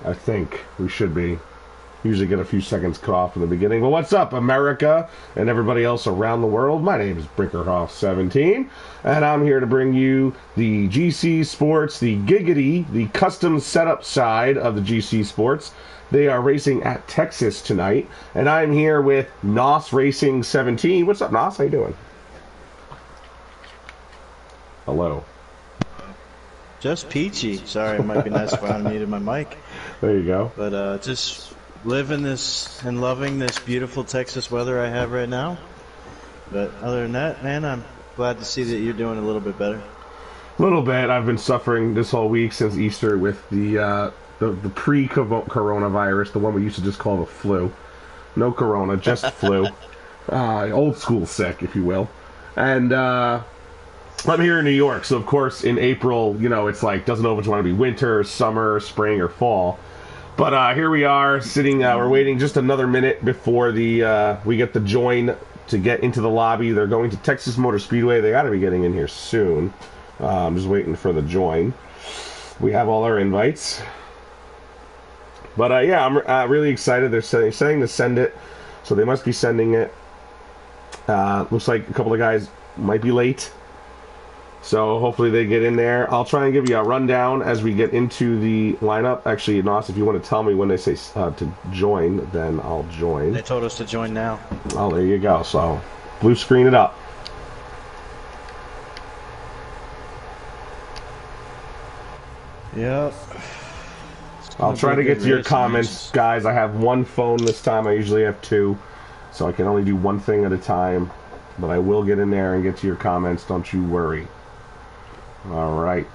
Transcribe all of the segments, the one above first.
I think we should be. Usually get a few seconds cut off in the beginning. Well, what's up, America and everybody else around the world? My name is Brinkerhoff17, and I'm here to bring you the GC Sports, the Giggity, the custom setup side of the GC Sports. They are racing at Texas tonight, and I'm here with Nos Racing 17. What's up, Nos? How you doing? Hello. Just peachy. Sorry, it might be nice if I unmuted my mic. There you go. But just living this and loving this beautiful Texas weather I have right now. But other than that, man, I'm glad to see that you're doing a little bit better. A little bit. I've been suffering this whole week since Easter with the pre-coronavirus, the one we used to just call the flu. No corona, just flu. Old school sick, if you will. And I'm here in New York, so of course in April, you know, it's like, doesn't know if it's want to be winter, summer, spring, or fall. But here we are, sitting, we're waiting just another minute before we get the join to get into the lobby. They're going to Texas Motor Speedway. They got to be getting in here soon. I'm just waiting for the join. We have all our invites. But yeah, I'm really excited. They're saying to send it, so they must be sending it. Looks like a couple of guys might be late. So hopefully they get in there. I'll try and give you a rundown as we get into the lineup. Actually, Nos, if you want to tell me when they say to join, then I'll join. They told us to join now. Oh, there you go. So blue screen it up. Yep. I'll try to get to your comments, guys. I have one phone this time. I usually have two, so I can only do one thing at a time. But I will get in there and get to your comments. Don't you worry. All right.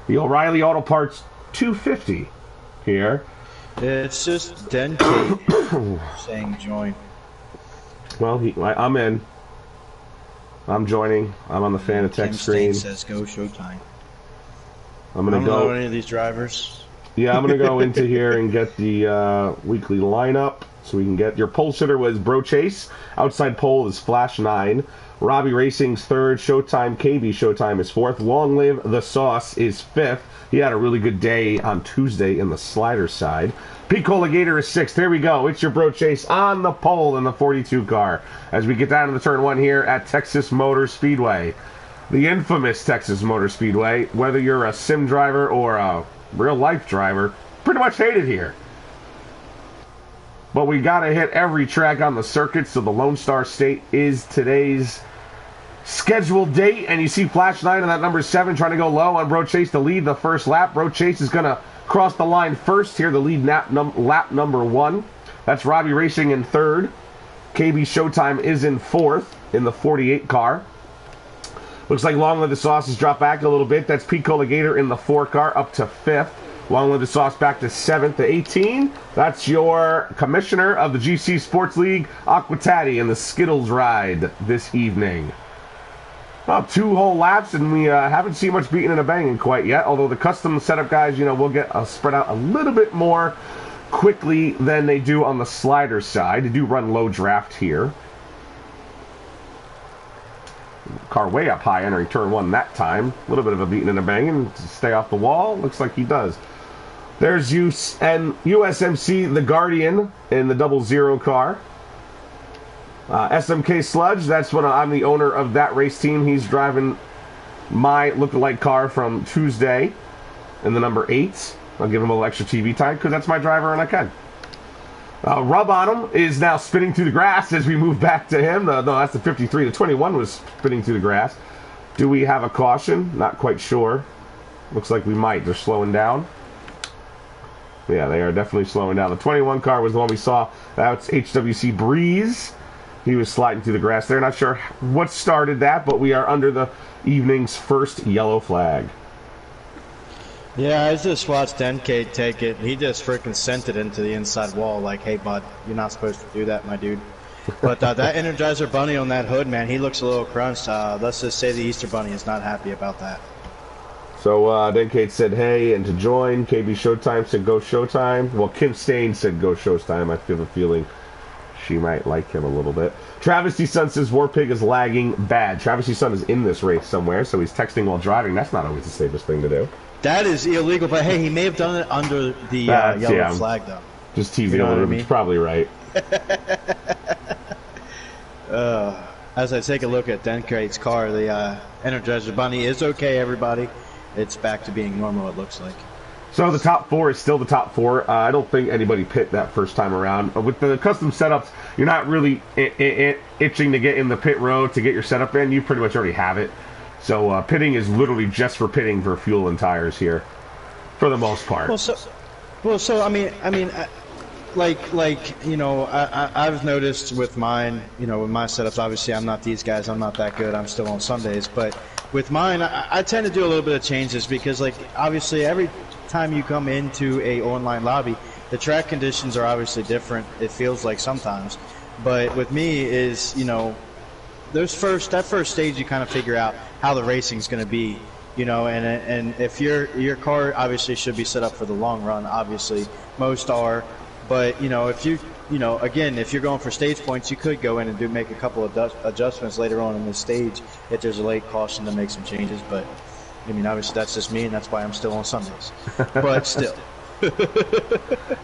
The O'Reilly Auto Parts 250 here. It's just Denkate saying join. Well, I'm in. I'm joining. I'm on the fan attack screen. Says go showtime. I'm gonna go. Any of these drivers. Yeah, I'm gonna go into here and get the weekly lineup. So we can get your pole sitter was Bro Chase. Outside pole is Flash 9. Robbie Racing's third. Showtime KB Showtime is fourth. Long Live the Sauce is fifth. He had a really good day on Tuesday in the slider side. Pete Colligator is sixth. There we go. It's your Bro Chase on the pole in the 42 car. As we get down to the turn one here at Texas Motor Speedway. The infamous Texas Motor Speedway. Whether you're a sim driver or a real life driver, pretty much hate it here. But we got to hit every track on the circuit, so the Lone Star State is today's scheduled date. And you see Flash 9 on that number 7 trying to go low on Bro Chase to lead the first lap. Bro Chase is going to cross the line first here, the lead lap number 1. That's Robbie Racing in third. KB Showtime is in fourth in the 48 car. Looks like Long Live the Sauce has dropped back a little bit. That's Pete Colligator in the 4 car up to fifth. Long Live the Sauce back to 7th to 18. That's your commissioner of the GC Sports League, Aquatati, in the Skittles ride this evening. Well, 2 whole laps, and we haven't seen much beating and a banging quite yet, although the custom setup guys, you know, will get spread out a little bit more quickly than they do on the slider side. They do run low draft here. Car way up high entering turn 1 that time. A little bit of a beating and a banging to stay off the wall. Looks like he does. There's USMC the Guardian in the 00 car. SMK Sludge, that's when I'm the owner of that race team. He's driving my lookalike car from Tuesday in the number 8. I'll give him a little extra TV time because that's my driver and I can. Rub on him is now spinning through the grass as we move back to him. No, that's the 53. The 21 was spinning through the grass. Do we have a caution? Not quite sure. Looks like we might. They're slowing down. Yeah, they are definitely slowing down. The 21 car was the one we saw. That's HWC Breeze. He was sliding through the grass there. Not sure what started that, but we are under the evening's first yellow flag. Yeah, I just watched Denkate take it. He just freaking sent it into the inside wall like, hey, bud, you're not supposed to do that, my dude. But that Energizer Bunny on that hood, man, he looks a little crunched. Let's just say the Easter Bunny is not happy about that. So Denkate said, hey, and to join. KB Showtime said, go Showtime. Well, Kim Stain said, go Showtime. I feel the feeling she might like him a little bit. Travesty Son says, Warpig is lagging bad. Travesty Son is in this race somewhere, so he's texting while driving. That's not always the safest thing to do. That is illegal, but hey, he may have done it under the yellow flag, though. Just teasing a little bit. He's probably right. As I take a look at Denkate's car, the Energizer Bunny is okay, everybody. It's back to being normal, it looks like. So the top 4 is still the top 4. I don't think anybody pit that first time around. With the custom setups, you're not really itching to get in the pit road to get your setup in. You pretty much already have it. So pitting is literally just for pitting for fuel and tires here, for the most part. I mean, like you know, I've noticed with mine, you know, with my setups. Obviously, I'm not these guys. I'm not that good. I'm still on Sundays, but with mine, I tend to do a little bit of changes because, like, obviously, every time you come into a online lobby, the track conditions are obviously different. It feels like sometimes, but with me is, you know, that first stage you kind of figure out how the racing is going to be, you know, and if your car obviously should be set up for the long run. Obviously, most are, but you know, if again, if you're going for stage points, you could go in and make a couple of adjustments later on in the stage if there's a late caution to make some changes. But I mean, obviously that's just me, and that's why I'm still on Sundays. But still.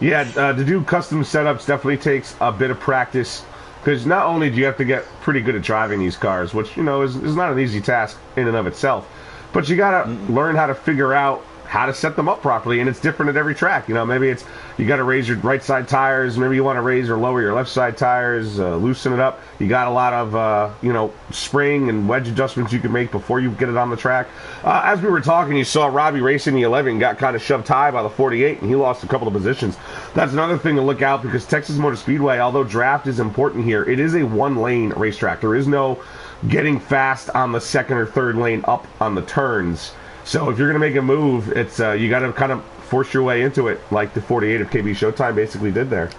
Yeah, to do custom setups definitely takes a bit of practice. Because not only do you have to get pretty good at driving these cars, which, you know, is not an easy task in and of itself, but you got to learn how to figure out how to set them up properly, and it's different at every track. You know, maybe it's you got to raise your right side tires, maybe you want to raise or lower your left side tires, loosen it up. You got a lot of you know, spring and wedge adjustments you can make before you get it on the track. As we were talking, you saw Robbie racing the 11 got kind of shoved high by the 48, and he lost a couple of positions. That's another thing to look out, because Texas Motor Speedway, although draft is important here, it is a one-lane racetrack. There is no getting fast on the second or third lane up on the turns. So if you're going to make a move, it's you got to kind of force your way into it, like the 48 of KB Showtime basically did there.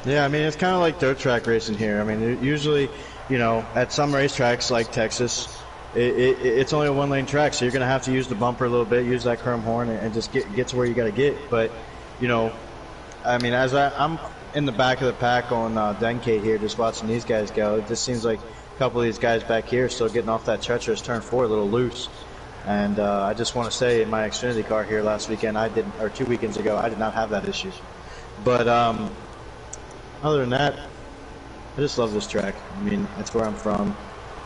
Yeah, I mean, it's kind of like dirt track racing here. I mean, usually, you know, at some racetracks like Texas, it's only a one-lane track, so you're going to have to use the bumper a little bit, use that chrome horn, and just get to where you got to get. But, you know, I mean, as I'm in the back of the pack on Denkate here, just watching these guys go, it just seems like a couple of these guys back here still getting off that treacherous turn 4 a little loose. And I just want to say, in my Xfinity car here last weekend, or 2 weekends ago, I did not have that issue. But other than that, I just love this track. I mean, that's where I'm from.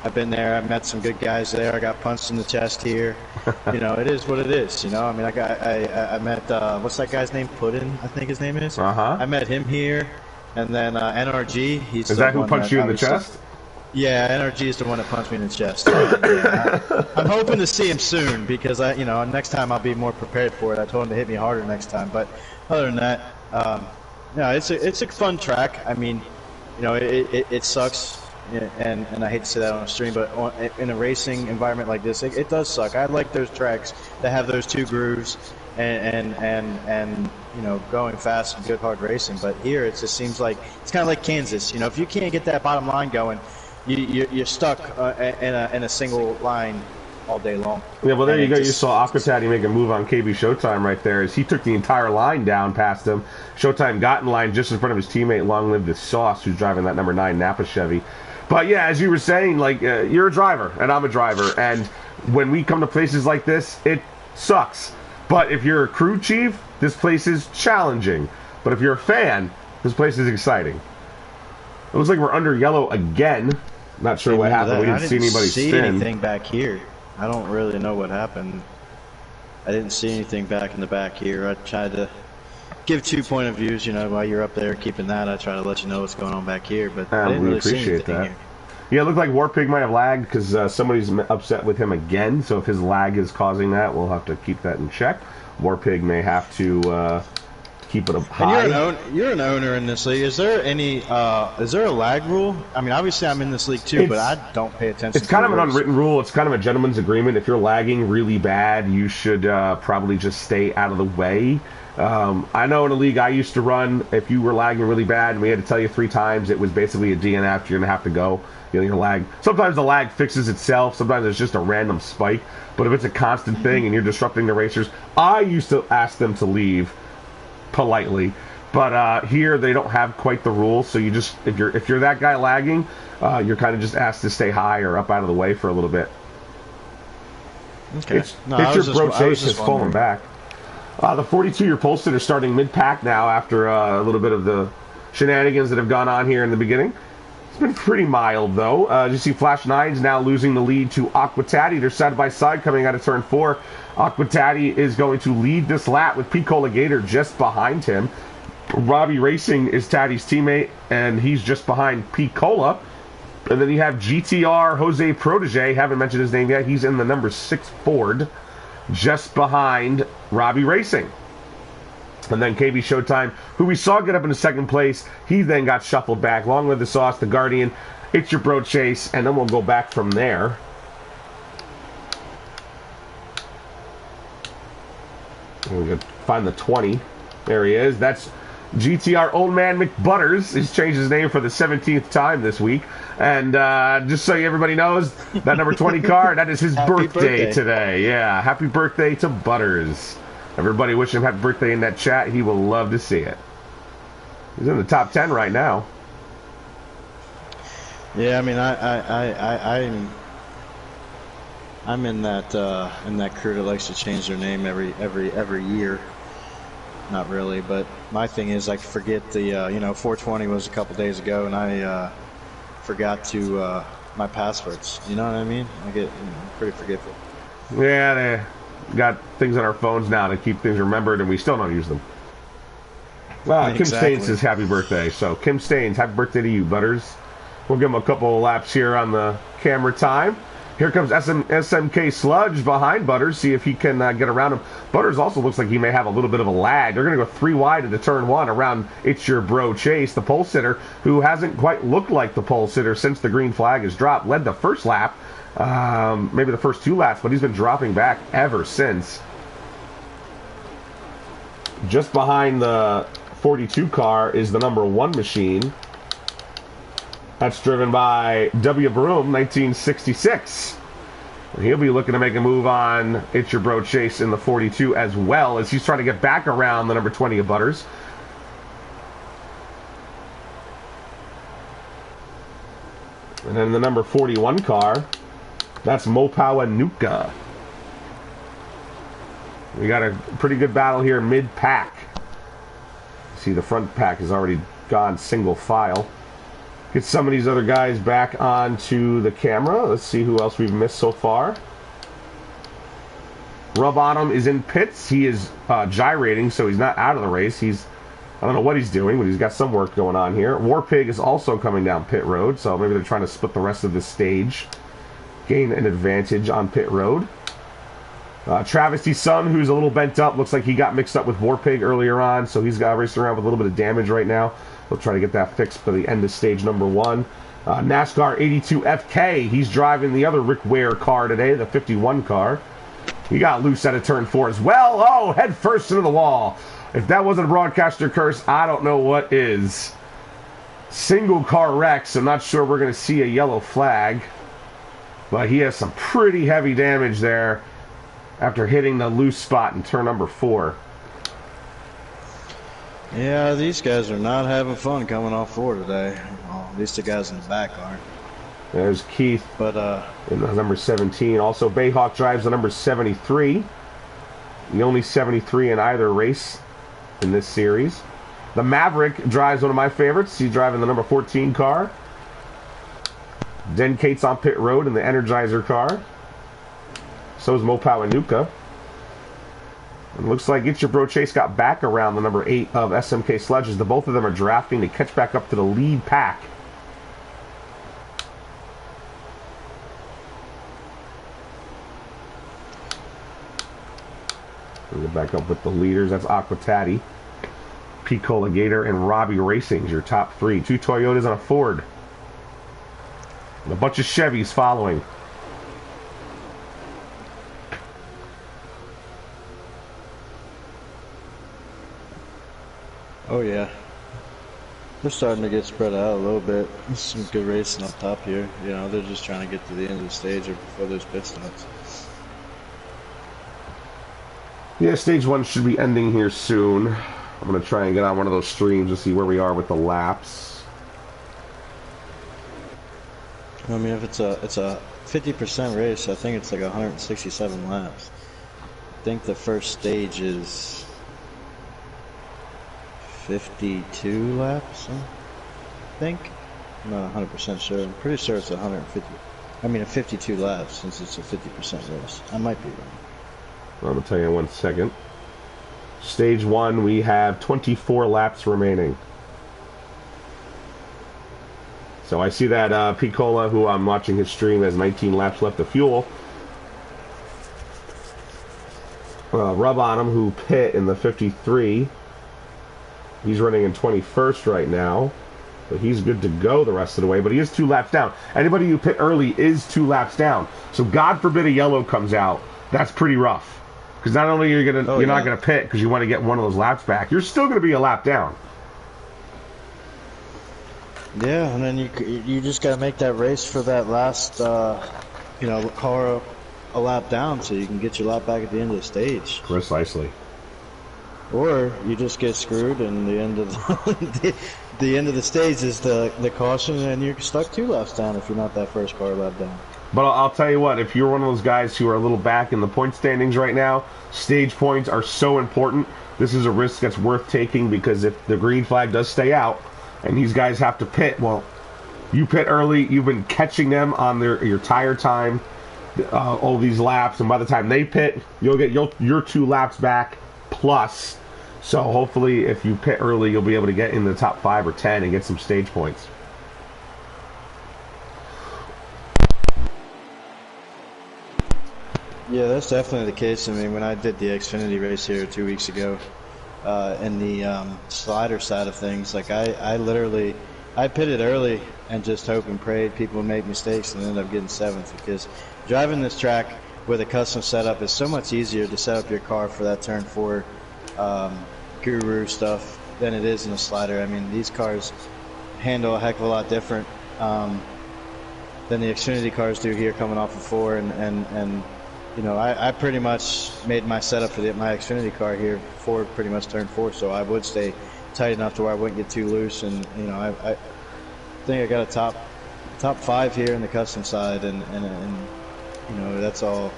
I've been there. I've met some good guys there. I got punched in the chest here. You know, it is what it is. You know, I mean, I met what's that guy's name? Puddin, I think his name is. I met him here, and then NRG. Is that who punched you in the chest? Yeah, NRG is the one that punched me in the chest. Yeah, I'm hoping to see him soon, because you know, next time I'll be more prepared for it. I told him to hit me harder next time. But other than that, yeah, it's a fun track. I mean, you know, it sucks, and I hate to say that on a stream, but in a racing environment like this, it does suck. I like those tracks that have those 2 grooves and you know, going fast and good hard racing. But here it just seems like it's kind of like Kansas. You know, if you can't get that bottom line going, you're stuck in a single line all day long. Yeah, well, there you go. You saw Aquatati make a move on KB Showtime right there, as he took the entire line down past him. Showtime got in line just in front of his teammate, Long Live the Sauce, who's driving that number 9 Napa Chevy. But yeah, as you were saying, like, you're a driver, and I'm a driver, and when we come to places like this, it sucks. But if you're a crew chief, this place is challenging. But if you're a fan, this place is exciting. It looks like we're under yellow again. Not sure what happened. We didn't see anybody spin. I didn't see anything back here. I don't really know what happened. I didn't see anything back in the back here. I tried to give 2 point of views, you know, while you're up there keeping that. I try to let you know what's going on back here, but I didn't really see anything here. Yeah, it looked like Warpig might have lagged because somebody's upset with him again. So if his lag is causing that, we'll have to keep that in check. Warpig may have to keep it up high. And you're an owner in this league. Is there a lag rule? I mean, obviously I'm in this league too, but I don't pay attention. It's kind of an unwritten rule. It's kind of a gentleman's agreement. If you're lagging really bad, you should probably just stay out of the way. I know in a league I used to run, if you were lagging really bad and we had to tell you 3 times, it was basically a DNF. You're going to have to go. You know, your lag. Sometimes the lag fixes itself. Sometimes it's just a random spike. But if it's a constant thing and you're disrupting the racers, I used to ask them to leave politely. But here they don't have quite the rules. So you just, if you're that guy lagging, you're kind of just asked to stay high or up out of the way for a little bit. Okay. Hitcher Bro Chase has fallen back. The 42-year pole sitter starting mid-pack now after a little bit of the shenanigans that have gone on here in the beginning. It's been pretty mild, though. As you see, Flash 9's now losing the lead to Aquatati. They're side by side coming out of turn 4. Aquatati is going to lead this lap with Picola Gator just behind him. Robbie Racing is Taddy's teammate, and he's just behind Picola. And then you have GTR Jose Protege. Haven't mentioned his name yet. He's in the number 6 Ford, just behind Robbie Racing. And then KB Showtime, who we saw get up into second place, he then got shuffled back. Long Live the Sauce, the Guardian, It's Your Bro Chase, and then we'll go back from there. We're going to find the 20. There he is. That's GTR Old Man McButters. He's changed his name for the 17th time this week. And just so everybody knows, that number 20 car, that is his birthday today. Yeah, happy birthday to Butters. Everybody wish him happy birthday in that chat. He will love to see it. He's in the top 10 right now. Yeah, I mean, I'm in that crew that likes to change their name every year. Not really, but my thing is I forget the 420 was a couple days ago, and I forgot to my passwords. You know what I mean? I get pretty forgetful. Yeah, they got things on our phones now to keep things remembered, and we still don't use them. Well, Kim Staines says happy birthday. So, Kim Staines, happy birthday to you, Butters. We'll give him a couple of laps here on the camera time. Here comes SMK Sludge behind Butters. See if he can get around him. Butters also looks like he may have a little bit of a lag. They're going to go 3 wide into turn 1 around It's Your Bro Chase, the pole sitter, who hasn't quite looked like the pole sitter since the green flag has dropped. Led the first lap, maybe the first 2 laps, but he's been dropping back ever since. Just behind the 42 car is the number 1 machine. That's driven by W. Broom, 1966. He'll be looking to make a move on It's Your Bro Chase in the 42 as well, as he's trying to get back around the number 20 of Butters. And then the number 41 car, that's Mopawa Nuka. We got a pretty good battle here mid-pack. See, the front pack has already gone single file. Get some of these other guys back onto the camera. Let's see who else we've missed so far. Rub Bottom is in pits. He is gyrating, so he's not out of the race. I don't know what he's doing, but he's got some work going on here. Warpig is also coming down pit road, so maybe they're trying to split the rest of this stage. Gain an advantage on pit road. Travesty Sun, who's a little bent up, looks like he got mixed up with Warpig earlier on, so he's got racing around with a little bit of damage right now. We'll try to get that fixed for the end of stage number 1. NASCAR 82 FK, he's driving the other Rick Ware car today, the 51 car. He got loose out of turn 4 as well. Oh, head first into the wall. If that wasn't a broadcaster curse, I don't know what is. Single car wrecks. I'm not sure we're going to see a yellow flag. But he has some pretty heavy damage there after hitting the loose spot in turn number 4. Yeah, these guys are not having fun coming off 4 today. Well, at least the guys in the back aren't. There's Keith in the number 17. Also, Bayhawk drives the number 73. The only 73 in either race in this series. The Maverick drives one of my favorites. He's driving the number 14 car. Den Kate's on pit road in the Energizer car. So is Mopow and Nuka. It looks like It's Your Bro Chase got back around the number 8 of SMK Sledges. The both of them are drafting to catch back up to the lead pack. We'll get back up with the leaders. That's Aquatati, Picola Gator, and Robbie Racing's your top 3. 2 Toyotas and a Ford. And a bunch of Chevys following. Oh yeah, they're starting to get spread out a little bit. There's some good racing up top here. You know, they're just trying to get to the end of the stage or before those pit stops. Yeah, stage 1 should be ending here soon. I'm going to try and get on one of those streams to see where we are with the laps. I mean, if it's a 50% race. I think it's like 167 laps. I think the first stage is 52 laps. I think. I'm not 100% sure. I'm pretty sure it's 150. I mean, 52 laps since it's a 50% race. I might be wrong. I'm going to tell you in 1 second. Stage 1, we have 24 laps remaining. So I see that Piccola, who I'm watching his stream, has 19 laps left of fuel. Rub on him, who pit in the 53. He's running in 21st right now. But he's good to go the rest of the way. But he is 2 laps down. Anybody who pit early is 2 laps down. So God forbid a yellow comes out. That's pretty rough. Because not only are you're not gonna pit because you want to get one of those laps back, you're still gonna be a lap down. Yeah, and then you just gotta make that race for that last car a lap down so you can get your lap back at the end of the stage. Precisely. Or you just get screwed and the end of the end of the stage is the caution and you're stuck 2 laps down if you're not that first car lap down. But I'll tell you what, if you're one of those guys who are a little back in the point standings right now, stage points are so important. This is a risk that's worth taking because if the green flag does stay out and these guys have to pit, well, you pit early, you've been catching them on your tire time all these laps, and by the time they pit, you'll get your 2 laps back plus. So hopefully if you pit early, you'll be able to get in the top 5 or 10 and get some stage points. Yeah, that's definitely the case. I mean, when I did the Xfinity race here 2 weeks ago, in the slider side of things, like I pitted early and just hope and prayed people would make mistakes and ended up getting 7th because driving this track with a custom setup is so much easier to set up your car for that turn 4 guru stuff than it is in a slider. I mean, these cars handle a heck of a lot different than the Xfinity cars do here coming off of 4 and you know, I pretty much made my setup for my Xfinity car here for pretty much turn 4, so I would stay tight enough to where I wouldn't get too loose. And you know, I think I got a top 5 here in the custom side, and you know, that's all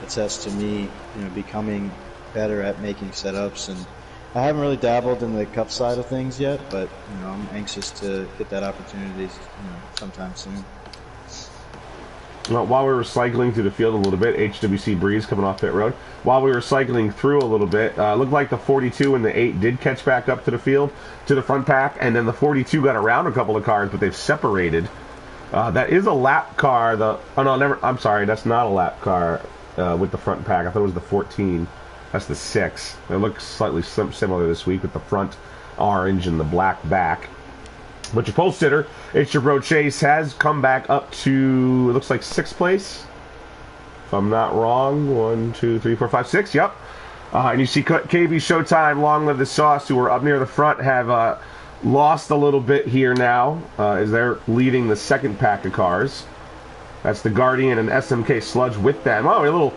attests to me, you know, becoming better at making setups. And I haven't really dabbled in the cup side of things yet, but you know, I'm anxious to get that opportunity, you know, sometime soon. Well, while we were cycling through the field a little bit, HWC Breeze coming off pit road. While we were cycling through a little bit, looked like the 42 and the 8 did catch back up to the field, to the front pack, and then the 42 got around a couple of cars, but they've separated. That is a lap car. I'm sorry, that's not a lap car with the front pack. I thought it was the 14. That's the 6. It looks slightly similar this week with the front orange and the black back. But your pole sitter, it's your bro Chase, has come back up to, it looks like 6th place. If I'm not wrong. 1, 2, 3, 4, 5, 6. Yep. And you see KB Showtime, Long Live the Sauce, who are up near the front, have lost a little bit here now as they're leading the 2nd pack of cars. That's the Guardian and SMK Sludge with them. Oh, a little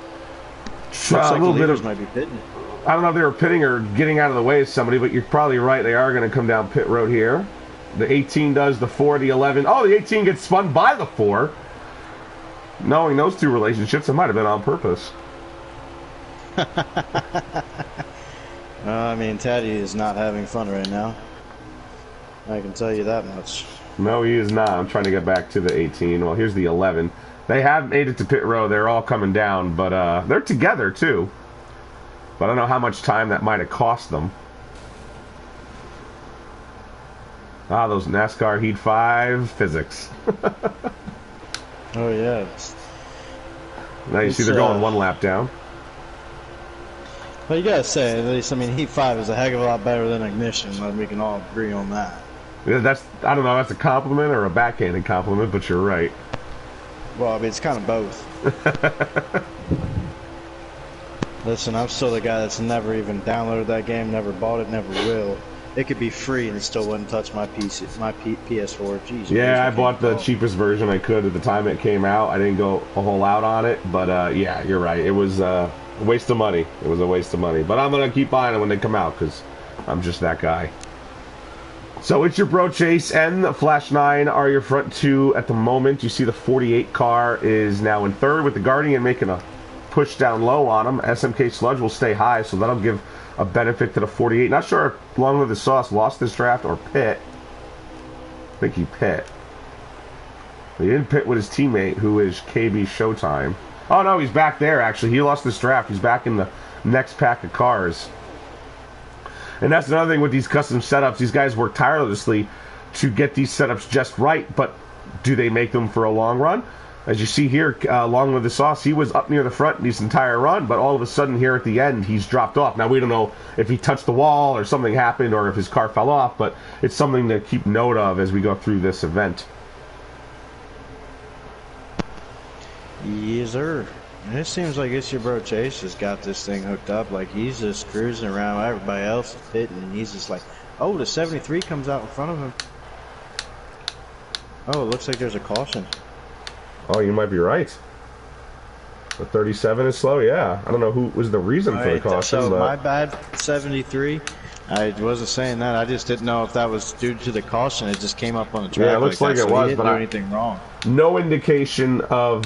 bit of might be pitting. I don't know if they were pitting or getting out of the way of somebody, but you're probably right. They are going to come down pit road here. The 18 does, the 4, the 11. Oh, the 18 gets spun by the 4. Knowing those two relationships, it might have been on purpose. I mean, Taddy is not having fun right now. I can tell you that much. No, he is not. I'm trying to get back to the 18. Well, here's the 11. They have made it to pit road. They're all coming down, but they're together, too. But I don't know how much time that might have cost them. Ah, those NASCAR Heat 5 physics. Oh, yeah. Now you see they're going 1 lap down. Well, you gotta say, at least, I mean, Heat 5 is a heck of a lot better than Ignition. Like, we can all agree on that. Yeah, I don't know, that's a compliment or a backhanded compliment, but you're right. Well, I mean, it's kind of both. Listen, I'm still the guy that's never even downloaded that game, never bought it, never will. It could be free and it still wouldn't touch my PC, my PS4. Jeez. Yeah, I bought the cheapest version I could at the time it came out. I didn't go a whole out on it, but yeah, you're right. It was a waste of money. It was a waste of money. But I'm going to keep buying it when they come out because I'm just that guy. So it's your Bro Chase and the Flash 9 are your front two at the moment. You see the 48 car is now in third with the Guardian making a push down low on him. SMK Sludge will stay high, so that'll give a benefit to the 48. Not sure if Long Live the Sauce lost this draft or pit. I think he pit. He didn't pit with his teammate, who is KB Showtime. Oh no, he's back there actually. He lost this draft. He's back in the next pack of cars. And that's another thing with these custom setups. These guys work tirelessly to get these setups just right, but do they make them for a long run? As you see here, Long Live the Sauce, he was up near the front this entire run, but all of a sudden here at the end, he's dropped off. Now, we don't know if he touched the wall or something happened or if his car fell off, but it's something to keep note of as we go through this event. Yes, sir. It seems like it's your Bro Chase has got this thing hooked up. Like, he's just cruising around while everybody else is pitting, and he's just like, oh, the 73 comes out in front of him. Oh, it looks like there's a caution. Oh, you might be right. The 37 is slow, yeah. I don't know who was the reason for the caution. So, my bad, 73. I wasn't saying that. I just didn't know if that was due to the caution. It just came up on the track. Yeah, it looks like it was, he didn't do anything wrong. No indication of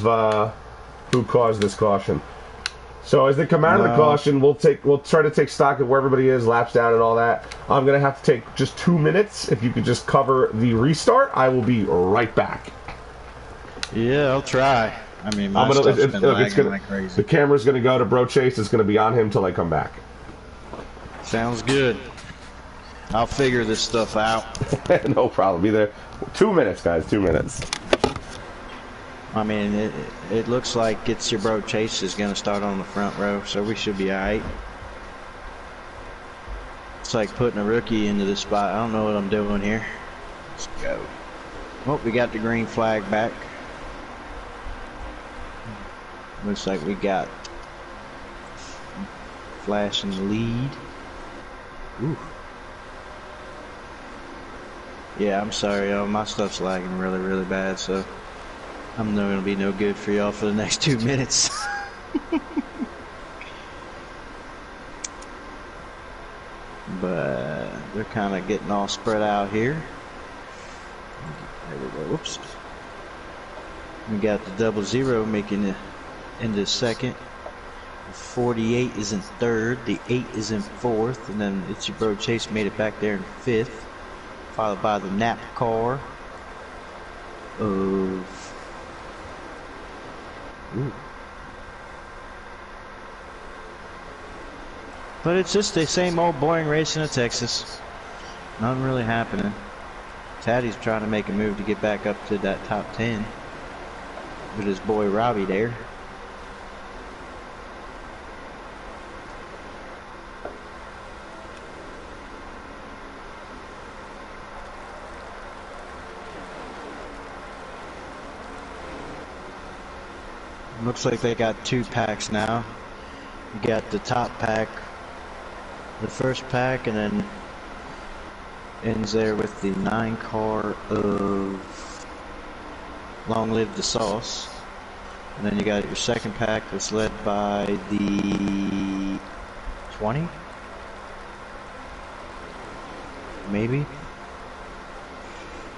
who caused this caution. So as they come out of the caution, we'll try to take stock of where everybody is, laps down and all that. I'm gonna have to take just 2 minutes. If you could just cover the restart, I will be right back. Yeah, I'll try. I mean, my stuff's been lagging like crazy. The camera's gonna go to Bro Chase. It's gonna be on him till I come back. Sounds good. I'll figure this stuff out. No problem. Be there. 2 minutes, guys. 2 minutes. I mean, it looks like it's your Bro Chase is going to start on the front row, so we should be alright. It's like putting a rookie into the spot. I don't know what I'm doing here. Let's go. Well, we got the green flag back. Looks like we got Flash in the lead. Ooh. Yeah, I'm sorry, y'all. My stuff's lagging really, really bad, so I'm not going to be no good for y'all for the next 2 minutes. But they're kind of getting all spread out here. There we go. Whoops. We got the 00 making it into second. The 48 is in third. The 8 is in fourth. And then it's your Bro Chase made it back there in fifth. Followed by the Nascar of... Ooh. But it's just the same old boring racing in Texas. Nothing really happening. Taddy's trying to make a move to get back up to that top 10 with his boy Robbie there. Looks like they got 2 packs now. You got the top pack, the first pack, and then ends there with the 9 car of Long Live the Sauce. And then you got your second pack that's led by the 20? Maybe?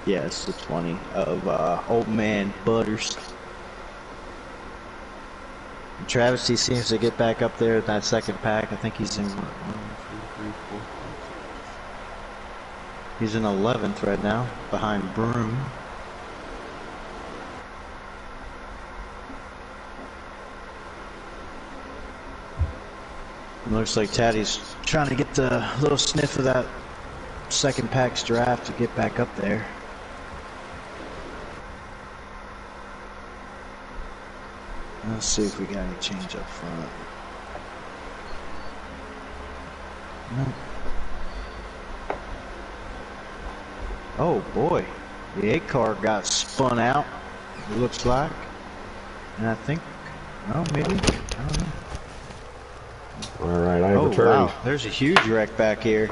Yeah, it's the 20 of Old Man Butters. Travesty seems to get back up there at that second pack. I think he's in 1, 2, 3, 4, 5, 6. He's in 11th right now, behind Broom. Looks like Taddy's trying to get the little sniff of that second pack's draft to get back up there. Let's see if we got any change up front. Nope. Oh boy, the 8 car got spun out, it looks like. And I think, no, maybe, I don't know. Alright, I have returned. Wow, there's a huge wreck back here.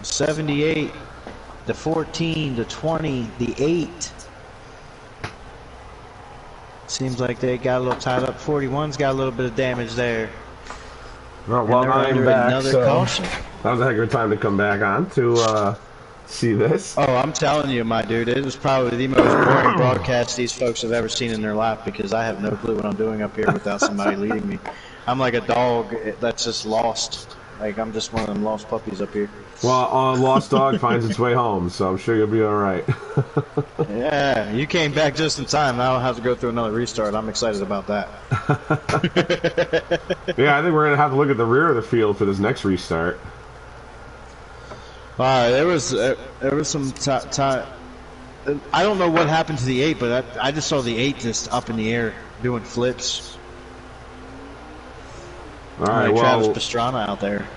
78, the 14, the 20, the 8. Seems like they got a little tied up. 41's got a little bit of damage there. Well, I am back, another so caution. that was a heck of a time to come back on to See this? Oh, I'm telling you, my dude, it was probably the most boring broadcast these folks have ever seen in their life because I have no clue what I'm doing up here without somebody leading me. I'm like a dog that's just lost. Like, I'm just one of them lost puppies up here. Well, a lost dog finds its way home, so I'm sure you'll be all right. Yeah, you came back just in time. I don't have to go through another restart. I'm excited about that. Yeah, I think we're going to have to look at the rear of the field for this next restart. There was some time. I don't know what happened to the 8, but I just saw the 8 just up in the air doing flips. All right, like well, Travis Pastrana out there.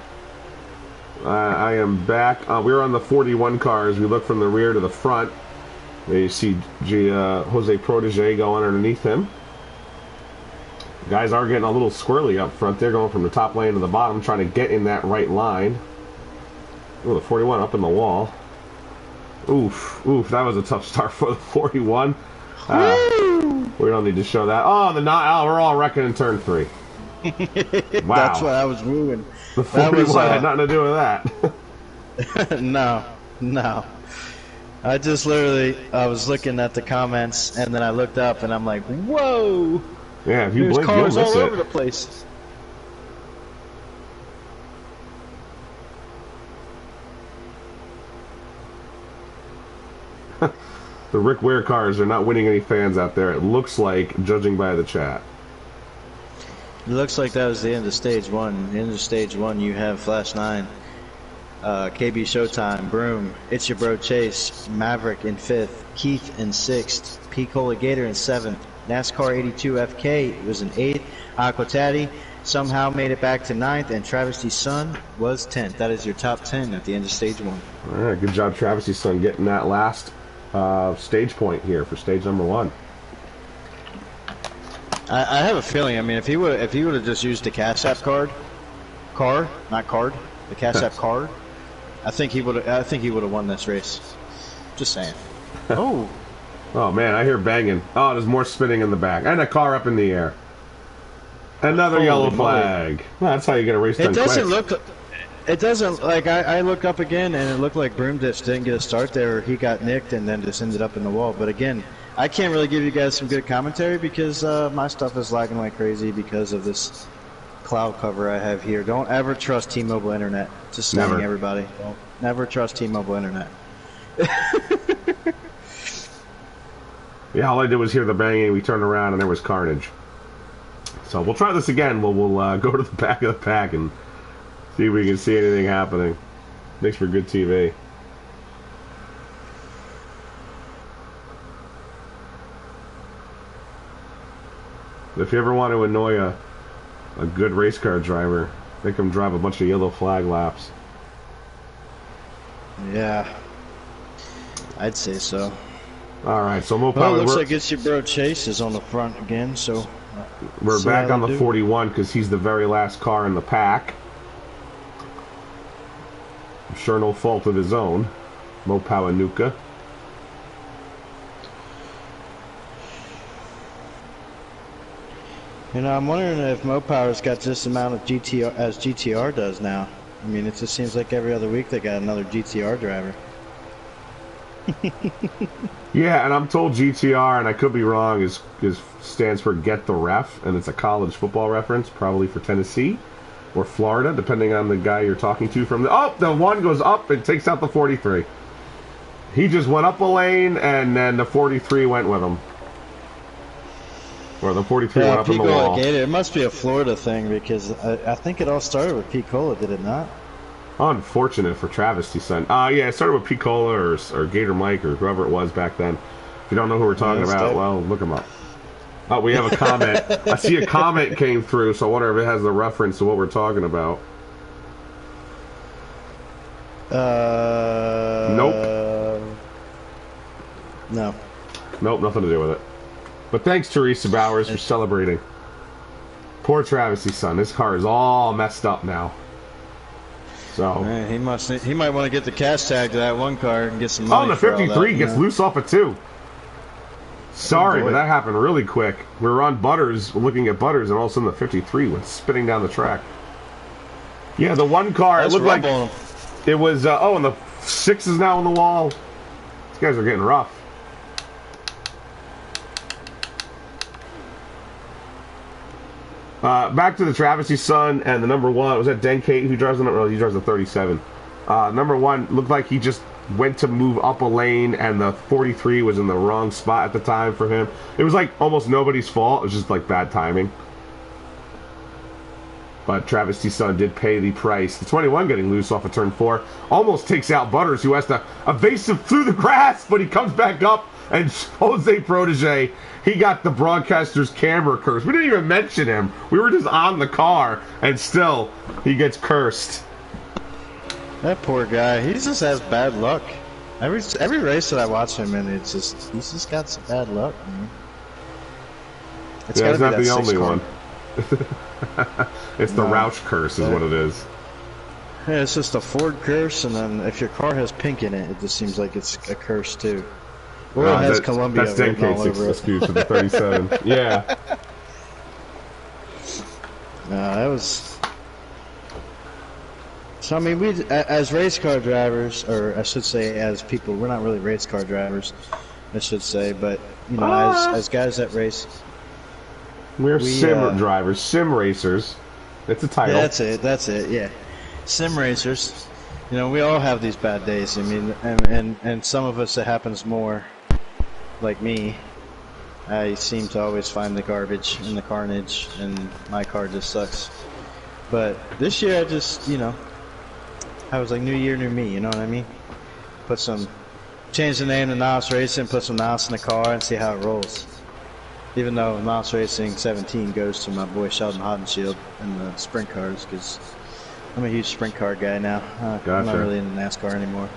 I am back. We're on the 41 cars. We look from the rear to the front. You see Jose Protege going underneath him. Guys are getting a little squirrely up front. They're going from the top lane to the bottom, trying to get in that right line. Oh, the 41 up in the wall. Oof, that was a tough start for the 41. We don't need to show that. Oh, we're all wrecking in turn 3. Wow. That's what I was wooing. The 41 had nothing to do with that. No. I just I was looking at the comments, and then I looked up, and I'm like, whoa! Yeah, if you There's blink, you'll cars miss all it. over the place. The Rick Ware cars are not winning any fans out there, it looks like, judging by the chat. It looks like that was the end of stage 1. The end of stage 1, you have Flash 9, KB Showtime, Broom, It's Your Bro Chase, Maverick in 5th, Keith in 6th, P. Cola Gator in 7th, NASCAR 82 FK was in 8th, Aquatati somehow made it back to 9th, and Travisty's Son was 10th. That is your top 10 at the end of stage 1. All right, good job, Travisty's Son, getting that last stage point here for stage number 1. I have a feeling. I mean, if he would have just used the Cash App the Cash App card, I think he would have won this race. Just saying. Oh man, I hear banging. Oh, there's more spinning in the back, and a car up in the air. Another yellow flag. Well, that's how you get a race done quick. It doesn't like I look up again, and it looked like Broomditch didn't get a start there. Or he got nicked and then just ended up in the wall. But again, I can't really give you guys some good commentary because my stuff is lagging like crazy because of this cloud cover I have here. Don't ever trust T-Mobile Internet. Just saying, everybody. Don't never trust T-Mobile Internet. Yeah, all I did was hear the banging. We turned around and there was carnage. So we'll try this again. We'll go to the back of the pack and see if we can see anything happening. Makes for good TV. If you ever want to annoy a good race car driver, make him drive a bunch of yellow flag laps. Yeah, I'd say so. All right, so Mo Well, it looks like It's Your Bro Chase is on the front again, so we're back on the 41 because he's the very last car in the pack. I'm sure no fault of his own. Mo Pawanuka. You know, I'm wondering if Mopower's got just the amount of GTR as GTR does now. I mean, it just seems like every other week they got another GTR driver. Yeah, and I'm told GTR, and I could be wrong, is stands for Get the Ref, and it's a college football reference, probably for Tennessee or Florida, depending on the guy you're talking to. From the one goes up and takes out the 43. He just went up a lane, and then the 43 went with him. Or the 43 went up in the wall. It must be a Florida thing because I think it all started with Pete Cola, did it not? Unfortunate for Travisty's Son. Yeah, it started with Pete Cola or Gator Mike or whoever it was back then. If you don't know who we're talking about, well, look him up. Oh, we have a comment. I see a comment came through, so I wonder if it has the reference to what we're talking about. Nope. No. Nope, nothing to do with it. But thanks, Teresa Bowers, for celebrating. Poor Travisty's Son. His car is all messed up now. So man, he might want to get the cash tag to that one car and get some money. Oh, the 53 gets loose off of 2. Sorry, but that happened really quick. We were on Butters, looking at Butters, and all of a sudden the 53 went spinning down the track. Yeah, the one car, it looked like it was, and the 6 is now on the wall. These guys are getting rough. Back to the travesty son and the number 1. Was that Denkate who drives the number? No, he drives the 37. Number 1 looked like he just went to move up a lane, and the 43 was in the wrong spot at the time for him. It was like almost nobody's fault. It was just like bad timing. But Travesty Son did pay the price. The 21 getting loose off of turn 4 almost takes out Butters, who has to evasive through the grass, but he comes back up, and Jose Protege, he got the broadcaster's camera curse. We didn't even mention him. We were just on the car, and still he gets cursed. That poor guy. He just has bad luck. Every race that I watch him in, he's just got some bad luck, man. It's not the only one. It's the Roush curse is what it is. Yeah, it's just a Ford curse, and then if your car has pink in it, it just seems like it's a curse too. Or it has Columbia written all over it. Excuse for the 37. Yeah. That was... So, I mean, we, as race car drivers, or I should say as people, we're not really race car drivers, I should say, but, you know, as guys that race... We're sim drivers, sim racers. It's a title. Yeah, that's it, yeah. Sim racers. You know, we all have these bad days. I mean, and some of us, it happens more. Like me, I seem to always find the garbage and the carnage, and my car just sucks. But this year, I just, you know, I was like, new year, new me, you know what I mean? Change the name to NOS Racing, put some NOS in the car, and see how it rolls. Even though NOS Racing 17 goes to my boy Sheldon Hodenshield in the sprint cars, because I'm a huge sprint car guy now. Gotcha. I'm not really into NASCAR anymore.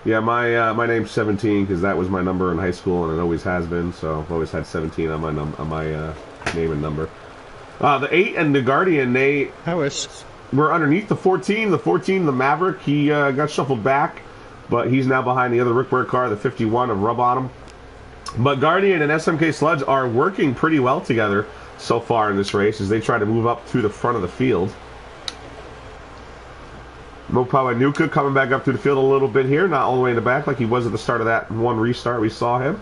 Yeah, my name's 17 because that was my number in high school, and it always has been. So I've always had 17 on my name and number. The 8 and the Guardian, they were underneath the 14. The 14, the Maverick, he got shuffled back, but he's now behind the other Rick Ware car, the 51 of Rub On him. But Guardian and SMK Sludge are working pretty well together so far in this race as they try to move up through the front of the field. Mopawa Nuka coming back up through the field a little bit here, not all the way in the back like he was at the start of that one restart we saw him.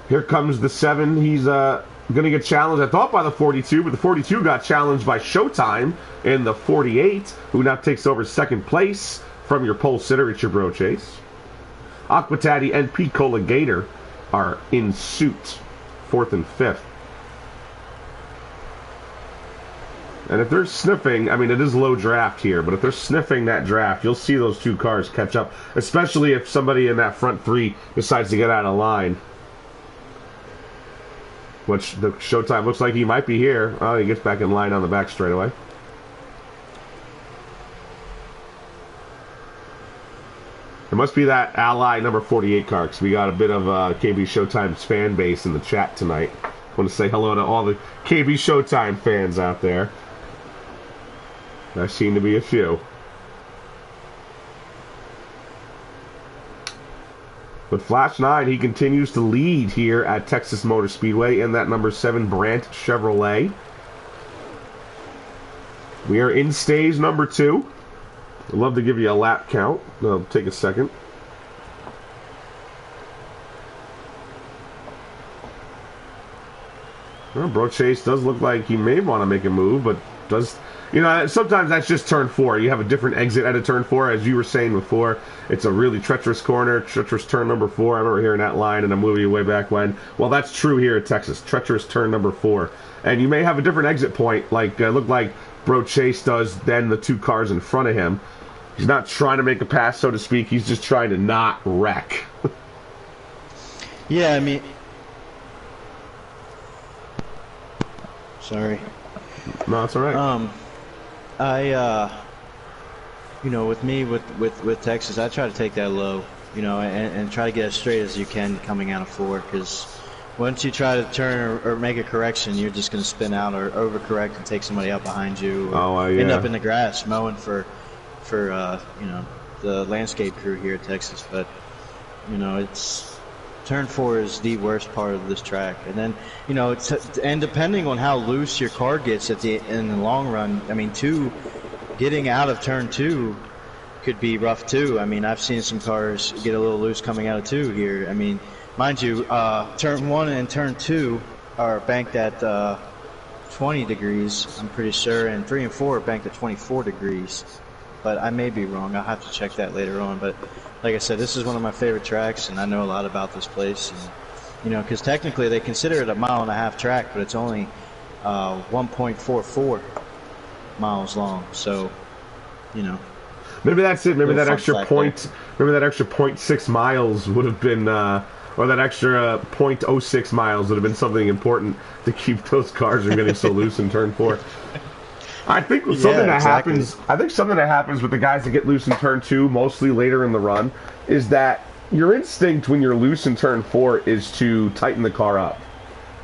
Here comes the 7. He's going to get challenged, I thought, by the 42, but the 42 got challenged by Showtime in the 48, who now takes over second place from your pole sitter. It's your Bro Chase. Aquataddy and P. Cola Gator are in suit, 4th and 5th. And if they're sniffing, I mean, it is low draft here, but if they're sniffing that draft, you'll see those two cars catch up, especially if somebody in that front 3 decides to get out of line. Which the Showtime looks like he might be here. Oh, he gets back in line on the back straightaway. It must be that Ally number 48 car, because we got a bit of KB Showtime's fan base in the chat tonight. I want to say hello to all the KB Showtime fans out there. There seem to be a few. But Flash 9, he continues to lead here at Texas Motor Speedway in that number 7 Brandt Chevrolet. We are in stage number 2. I'd love to give you a lap count. It'll take a second. Well, Bro Chase does look like he may want to make a move, but does... You know, sometimes that's just turn 4. You have a different exit at a turn 4. As you were saying before, it's a really treacherous corner, treacherous turn number 4. I remember hearing that line in a movie way back when. Well, that's true here at Texas. Treacherous turn number 4. And you may have a different exit point, like look like Bro Chase does than the two cars in front of him. He's not trying to make a pass, so to speak. He's just trying to not wreck. Yeah, I mean... Sorry. No, it's all right. You know, with me, with Texas, I try to take that low, you know, and try to get as straight as you can coming out of 4, because once you try to turn or make a correction, you're just going to spin out or overcorrect and take somebody out behind you, or end up in the grass mowing for you know, the landscape crew here at Texas. But, you know, it's... Turn 4 is the worst part of this track, and then, you know, and depending on how loose your car gets in the long run, I mean, getting out of turn 2 could be rough too. I mean, I've seen some cars get a little loose coming out of 2 here. I mean, mind you, turn 1 and turn 2 are banked at 20 degrees, I'm pretty sure, and 3 and 4 are banked at 24 degrees. But I may be wrong. I'll have to check that later on. But like I said, this is one of my favorite tracks, and I know a lot about this place. And, you know, because technically they consider it a 1.5 mile track, but it's only 1.44 miles long. So, you know. Maybe that's it. Maybe that extra factor. point. Maybe that extra 0.6 miles would have been, or that extra 0.06 miles would have been something important to keep those cars from getting so loose in turn 4. I think something that happens. I think something that happens with the guys that get loose in turn 2, mostly later in the run, is that your instinct when you're loose in turn 4 is to tighten the car up,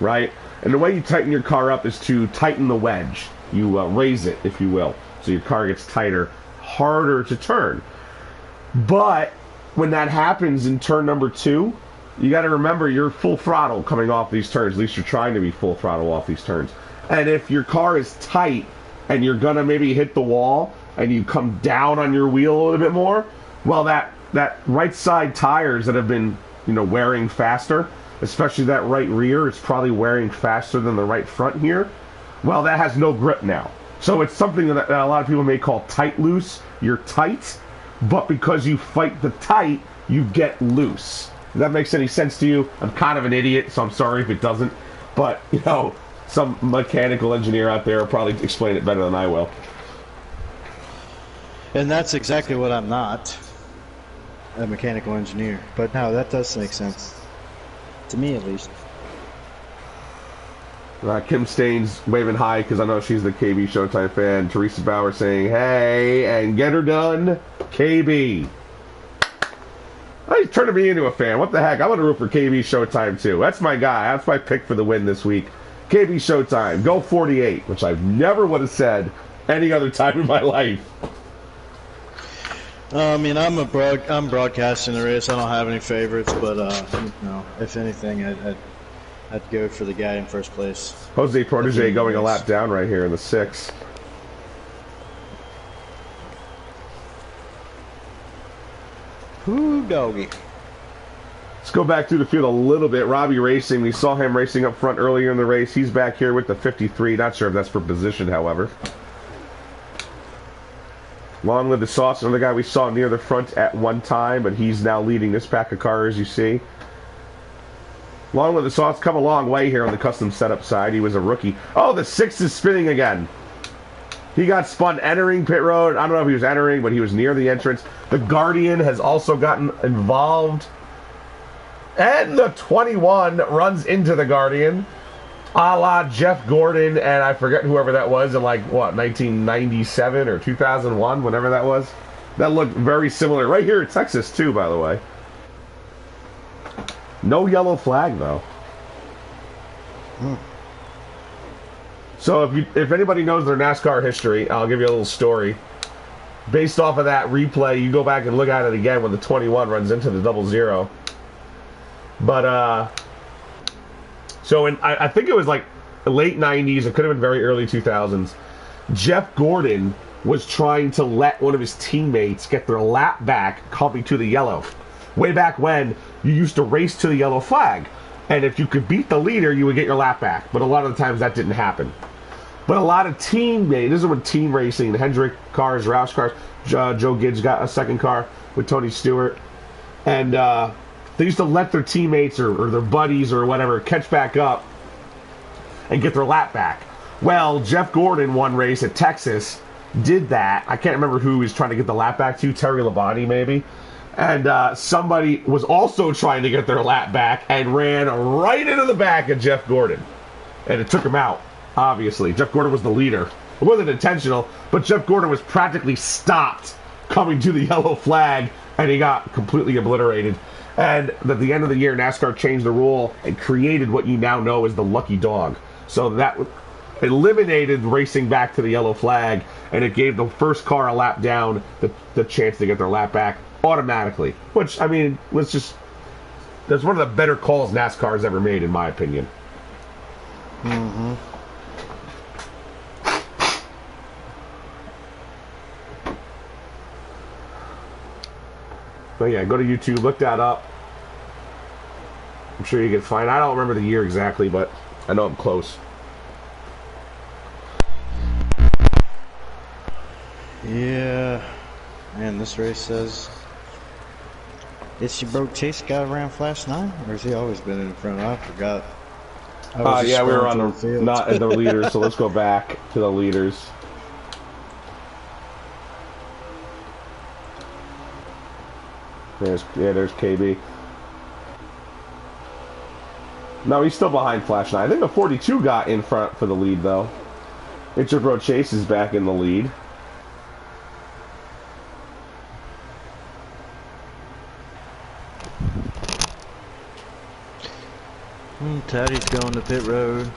right? And the way you tighten your car up is to tighten the wedge. You raise it, if you will, so your car gets tighter, harder to turn. But when that happens in turn number 2, you got to remember you're full throttle coming off these turns. At least you're trying to be full throttle off these turns. And if your car is tight and you're gonna maybe hit the wall and you come down on your wheel a little bit more, well, that right side tires that have been, you know, wearing faster, especially that right rear, it's probably wearing faster than the right front here. Well, that has no grip now. So it's something that a lot of people may call tight loose. You're tight, but because you fight the tight, you get loose. If that makes any sense to you? I'm kind of an idiot, so I'm sorry if it doesn't. But, you know, some mechanical engineer out there will probably explain it better than I will. And that's exactly what I'm not, a mechanical engineer. But no, that does make sense. To me, at least. Kim Staines waving hi because I know she's the KB Showtime fan. Teresa Bauer saying, hey, and get her done, KB. He's turning me into a fan. What the heck? I want to root for KB Showtime, too. That's my guy. That's my pick for the win this week. KB Showtime. Go 48, which I never would have said any other time in my life. I mean, I'm broadcasting the race. I don't have any favorites, but you know, if anything, I'd go for the guy in first place. Jose Protege going a lap down right here in the 6. Ooh, doggy. Let's go back through the field a little bit. Robbie Racing, we saw him racing up front earlier in the race. He's back here with the 53. Not sure if that's for position, however. Long Live the Sauce, another guy we saw near the front at one time, but he's now leading this pack of cars, you see. Long Live the Sauce, come a long way here on the custom setup side. He was a rookie. Oh, the 6 is spinning again. He got spun entering pit road. I don't know if he was entering, but he was near the entrance. The Guardian has also gotten involved. And the 21 runs into the Guardian, a la Jeff Gordon, and I forget whoever that was in, like, what, 1997 or 2001, whenever that was. That looked very similar. Right here in Texas, too, by the way. No yellow flag, though. So if anybody knows their NASCAR history, I'll give you a little story. Based off of that replay, you go back and look at it again when the 21 runs into the 00. But, so I think it was like late 90s, it could have been very early 2000s, Jeff Gordon was trying to let one of his teammates get their lap back coming to the yellow. Way back when, you used to race to the yellow flag. And if you could beat the leader, you would get your lap back. But a lot of the times that didn't happen. But a lot of teammates, this is when team racing, the Hendrick cars, Roush cars, Joe Gibbs got a second car with Tony Stewart. And they used to let their teammates or their buddies or whatever catch back up and get their lap back. Well, Jeff Gordon, one race at Texas, did that. I can't remember who he was trying to get the lap back to, Terry Labonte maybe. And somebody was also trying to get their lap back and ran right into the back of Jeff Gordon. And it took him out, obviously. Jeff Gordon was the leader. It wasn't intentional, but Jeff Gordon was practically stopped coming to the yellow flag, and he got completely obliterated. And at the end of the year, NASCAR changed the rule and created what you now know as the lucky dog. So that eliminated racing back to the yellow flag, and it gave the first car a lap down the chance to get their lap back automatically. Which, I mean, was just... That's one of the better calls NASCAR's ever made, in my opinion. Mm-hmm. But yeah, go to YouTube, look that up. I'm sure you can find. I don't remember the year exactly, but I know I'm close. Yeah. Man, this race says it's your bro Chase got around Flash 9, or has he always been in front? I forgot. Yeah, we were on the not at the leaders, so let's go back to the leaders. There's KB. No, he's still behind Flash 9. I think the 42 got in front for the lead, though. It's your bro Chase is back in the lead. Taddy's going to pit road.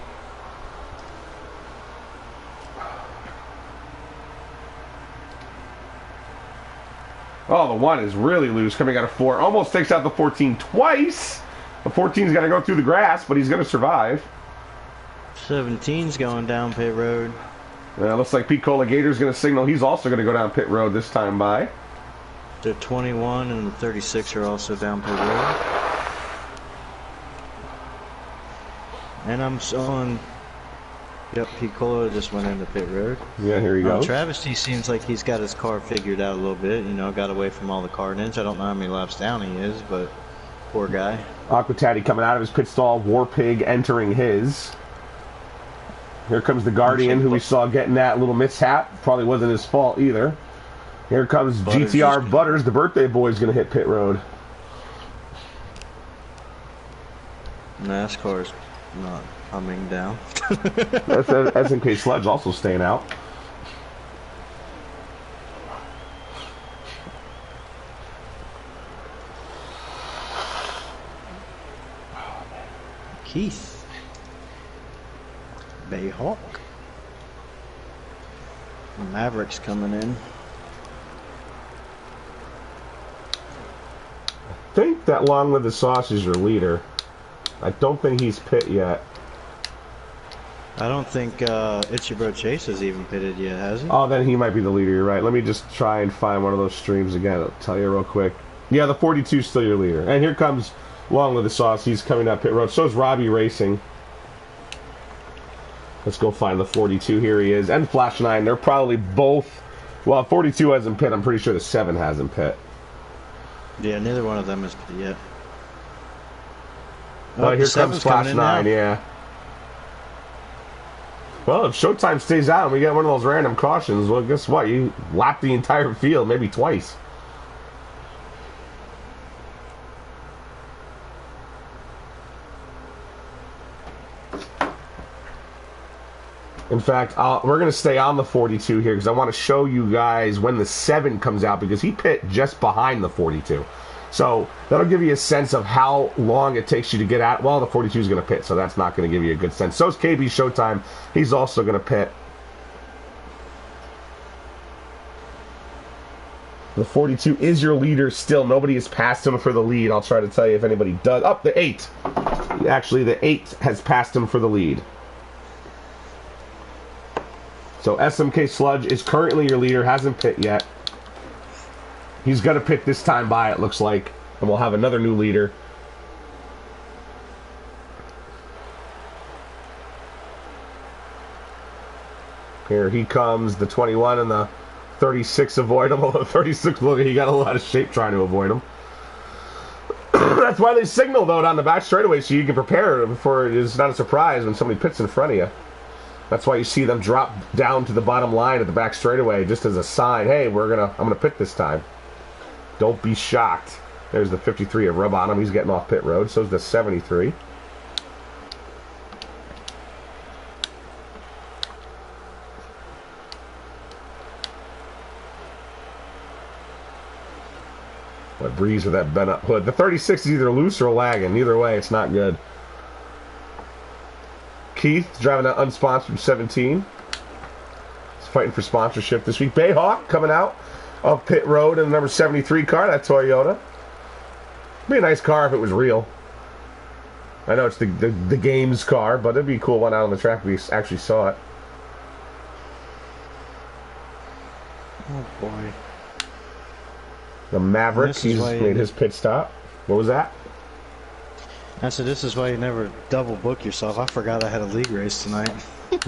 Oh, the 1 is really loose coming out of 4. Almost takes out the 14 twice. The 14's got to go through the grass, but he's going to survive. 17's going down pit road. Looks like Pete Colligator's going to signal he's also going to go down pit road this time by. The 21 and the 36 are also down pit road. And I'm on. Yep, Piccolo just went into pit road. Yeah, here he goes. Travesty seems like he's got his car figured out a little bit. You know, got away from all the carnage. I don't know how many laps down he is, but poor guy. Aquataddy coming out of his pit stall. Warpig entering his. Here comes the Guardian, who we saw getting that little mishap. Probably wasn't his fault either. Here comes GTR Butters. The birthday boy is going to hit pit road. NASCAR's not coming down. SMK Sludge also staying out. Keith. Bayhawk. Maverick's coming in. I think that Long Live the Sauce is your leader. I don't think he's pit yet. I don't think It's Your Bro Chase has even pitted yet, has he? Oh, then he might be the leader, you're right. Let me just try and find one of those streams again. I'll tell you real quick. Yeah, the 42 is still your leader. And here comes Long Live the Sauce. He's coming up pit road. So is Robbie Racing. Let's go find the 42. Here he is. And Flash 9. They're probably both... Well, 42 hasn't pit. I'm pretty sure the 7 hasn't pit. Yeah, neither one of them has pit yet. Oh, here comes Flash 9, yeah. Well, if Showtime stays out and we get one of those random cautions, well, guess what? You lap the entire field, maybe twice. In fact, we're going to stay on the 42 here because I want to show you guys when the 7 comes out because he pit just behind the 42. So that'll give you a sense of how long it takes you to get out. Well, the 42 is going to pit, so that's not going to give you a good sense. So is KB Showtime. He's also going to pit. The 42 is your leader still. Nobody has passed him for the lead. I'll try to tell you if anybody does. Up the 8. Actually, the 8 has passed him for the lead. So SMK Sludge is currently your leader. Hasn't pit yet. He's going to pit this time by, it looks like. And we'll have another new leader. Here he comes, the 21 and the 36 avoid him. The 36, look, he got a lot of shape trying to avoid him. That's why they signal, though, down the back straightaway so you can prepare before it is not a surprise when somebody pits in front of you. That's why you see them drop down to the bottom line at the back straightaway just as a sign, hey, I'm gonna pit this time. Don't be shocked. There's the 53 of rub on him. He's getting off pit road. So's the 73. What breeze with that bent up hood. The 36 is either loose or lagging. Either way, it's not good. Keith driving that unsponsored 17. He's fighting for sponsorship this week. Bayhawk coming out of pit road in the number 73 car, that Toyota. Be a nice car if it was real. I know it's the game's car, but it'd be a cool one out on the track if we actually saw it. Oh boy. The Maverick, he's made his pit stop. What was that? I said, this is why you never double book yourself. I forgot I had a league race tonight.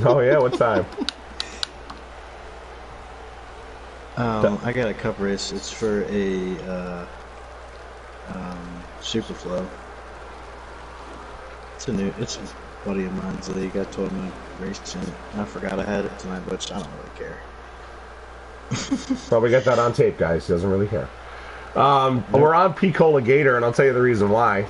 Oh, yeah? What time? I got a cup race. It's for a Superflow. It's a buddy of mine's league. I told him to race in it. I forgot I had it tonight, but I don't really care. Well, we got that on tape, guys. He doesn't really care. We're on Picola Gator, and I'll tell you the reason why.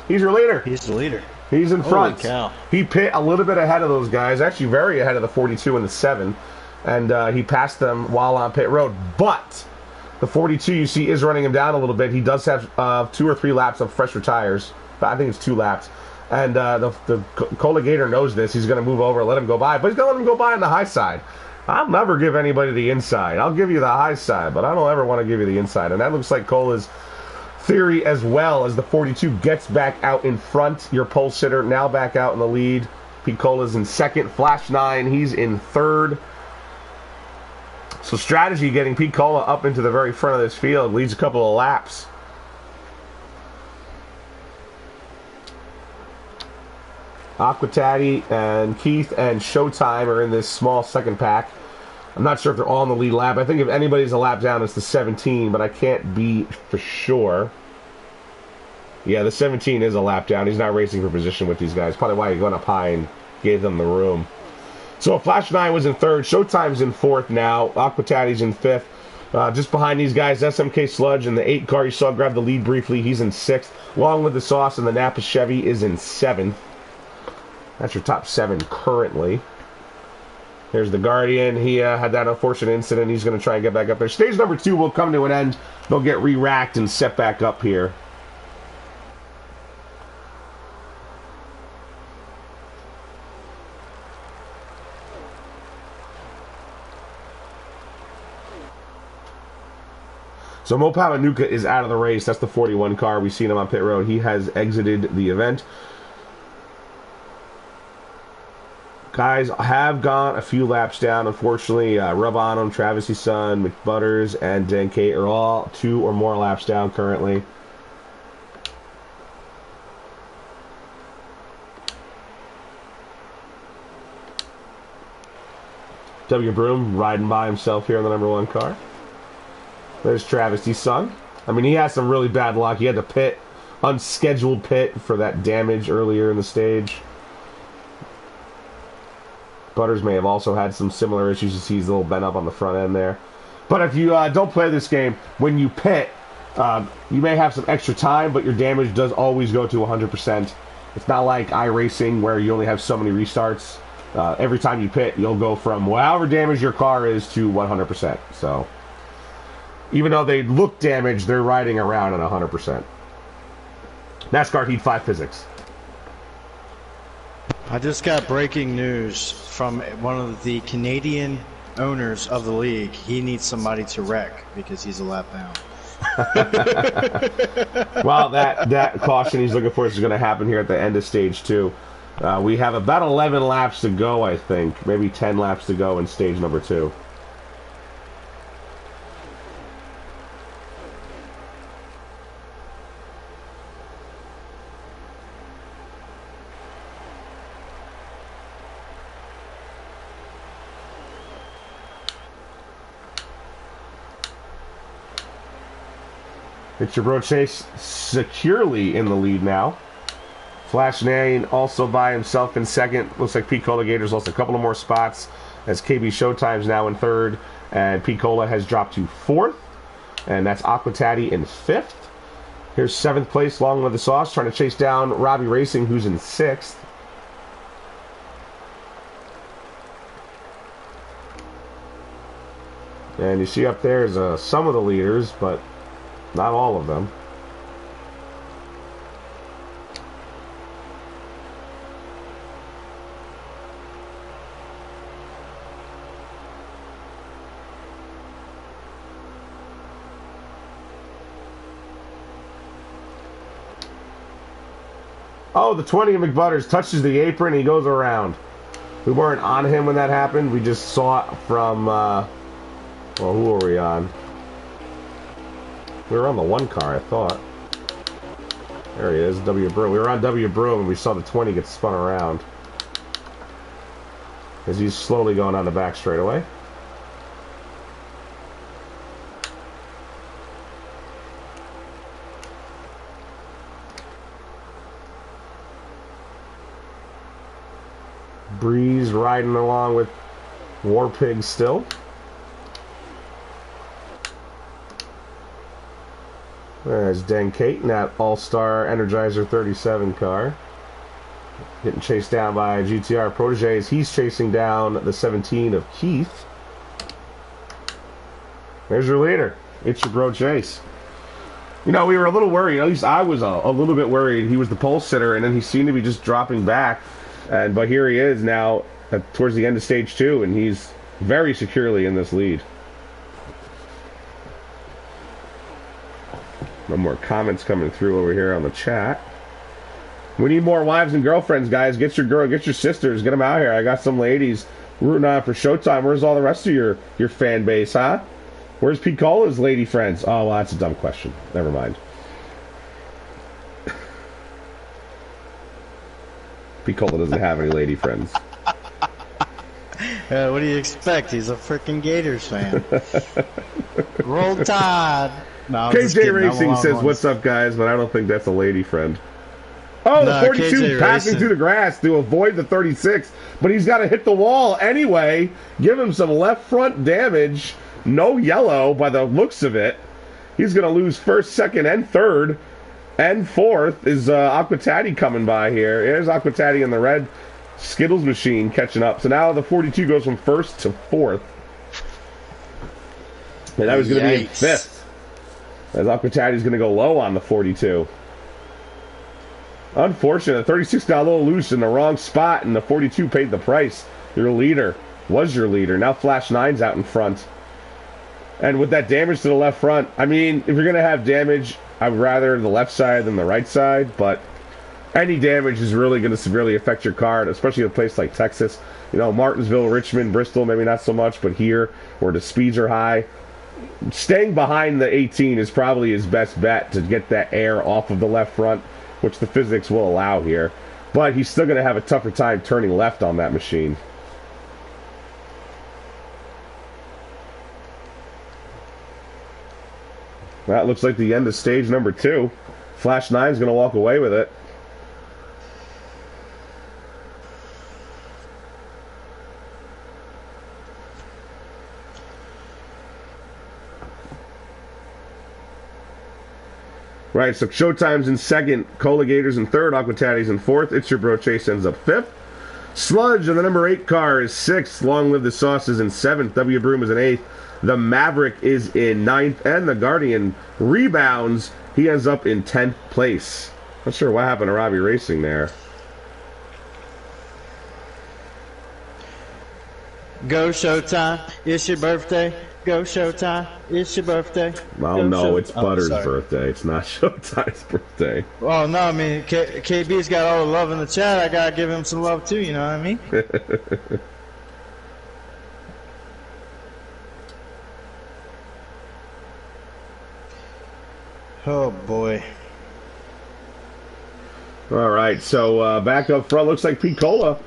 He's your leader. He's the leader. He's in front. Holy cow. He pit a little bit ahead of those guys, actually very ahead of the 42 and the 7, and he passed them while on pit road. But the 42, you see, is running him down a little bit. He does have 2 or 3 laps of fresher tires. I think it's 2 laps. And the Cola Gator knows this. He's going to move over and let him go by. But he's going to let him go by on the high side. I'll never give anybody the inside. I'll give you the high side, but I don't ever want to give you the inside. And that looks like Cola's theory as well, as the 42 gets back out in front. Your pole sitter now back out in the lead. Pete Cola's in second. Flash 9, he's in third. So strategy getting Pete Cola up into the very front of this field. Leads a couple of laps. Aquatati and Keith and Showtime are in this small second pack. I'm not sure if they're all in the lead lap. I think if anybody's a lap down, it's the 17, but I can't be for sure. Yeah, the 17 is a lap down. He's not racing for position with these guys. Probably why he went up high and gave them the room. So Flash 9 was in third. Showtime's in fourth now. Aquatati's in fifth. Just behind these guys, SMK Sludge in the 8 car. You saw grab the lead briefly. He's in sixth. Along with the Sauce and the Napa Chevy is in seventh. That's your top 7 currently. Here's the Guardian. He had that unfortunate incident. He's going to try and get back up there. Stage number 2 will come to an end. They'll get re-racked and set back up here. So Mo Pavanuka is out of the race. That's the 41 car. We've seen him on pit road. He has exited the event. Guys have gone a few laps down, unfortunately. Rub On 'em, Travis' son, McButters, and Denkate are all 2 or more laps down currently. W. Broom riding by himself here in the number 1 car. There's Travis' son. I mean, he has some really bad luck. He had to pit, unscheduled pit for that damage earlier in the stage. Butters may have also had some similar issues. You see he's a little bent up on the front end there. But if you don't play this game, when you pit, you may have some extra time, but your damage does always go to 100%. It's not like iRacing where you only have so many restarts. Every time you pit, you'll go from however damaged your car is to 100%. So even though they look damaged, they're riding around at 100%. NASCAR Heat 5 physics. I just got breaking news from one of the Canadian owners of the league. He needs somebody to wreck because he's a lap down. Well, that caution he's looking for is going to happen here at the end of stage 2. We have about 11 laps to go, I think. Maybe 10 laps to go in stage number 2. It's your bro Chase securely in the lead now. Flash 9 also by himself in second. Looks like Pete Cola Gators lost a couple of more spots as KB Showtime's now in third. And Pete Cola has dropped to fourth. And that's Aquatati in fifth. Here's 7th place, Long with the Sauce, trying to chase down Robbie Racing, who's in 6th. And you see up there is some of the leaders, but not all of them. Oh, the 20 of McButters touches the apron. He goes around. We weren't on him when that happened. We just saw it from, well, who were we on? We were on the 1 car, I thought. There he is, W. Broom. We were on W. Broom and we saw the 20 get spun around. As he's slowly going on the back straightaway. Breeze riding along with War Pig still. There's Den Kate in that All-Star Energizer 37 car. Getting chased down by GTR Proteges. He's chasing down the 17 of Keith. There's your leader. It's your bro Chase. You know, we were a little worried. At least I was a little bit worried. He was the pole sitter, and then he seemed to be just dropping back. But here he is now towards the end of stage 2, and he's very securely in this lead. No more comments coming through over here on the chat. We need more wives and girlfriends, guys. Get your girl, get your sisters, get them out here. I got some ladies rooting on for Showtime. Where's all the rest of your fan base, huh? Where's Picola's lady friends? Oh, well, that's a dumb question. Never mind. Picola doesn't have any lady friends. What do you expect? He's a freaking Gators fan. Roll Tide. No, KJ Racing says, "What's up, guys?" But I don't think that's a lady friend. Oh, the 42 KJ passing Racing through the grass to avoid the 36, but he's got to hit the wall anyway. Give him some left front damage. No yellow by the looks of it. He's going to lose first, second, and third. And fourth is Aquatati coming by here. There's Aquatati in the red Skittles machine catching up. So now the 42 goes from first to fourth. And that was going to be in fifth. As Aquatati's going to go low on the 42. Unfortunate. The 36 got a little loose in the wrong spot, and the 42 paid the price. Your leader was your leader. Now Flash 9's out in front. And with that damage to the left front, I mean, if you're going to have damage, I'd rather the left side than the right side, but any damage is really going to severely affect your car, especially in a place like Texas. You know, Martinsville, Richmond, Bristol, maybe not so much, but here, where the speeds are high, staying behind the 18 is probably his best bet to get that air off of the left front, which the physics will allow here. But he's still going to have a tougher time turning left on that machine. That looks like the end of stage number 2. Flash 9's going to walk away with it. Right, so Showtime's in second, Colligators in third, Aquatati's in fourth, It's Your Bro Chase ends up fifth. Sludge on the number 8 car is sixth, Long Live the Sauce is in seventh, W. Broom is in eighth, the Maverick is in ninth, and the Guardian rebounds. He ends up in 10th place. Not sure what happened to Robbie Racing there. Go Showtime, it's your birthday. Go Showtime, it's your birthday. Well, no, it's Butter's birthday. It's not Showtime's birthday. Well, no, I mean, KB's got all the love in the chat. I gotta give him some love too, you know what I mean? Oh, boy. All right, so back up front, looks like Picola.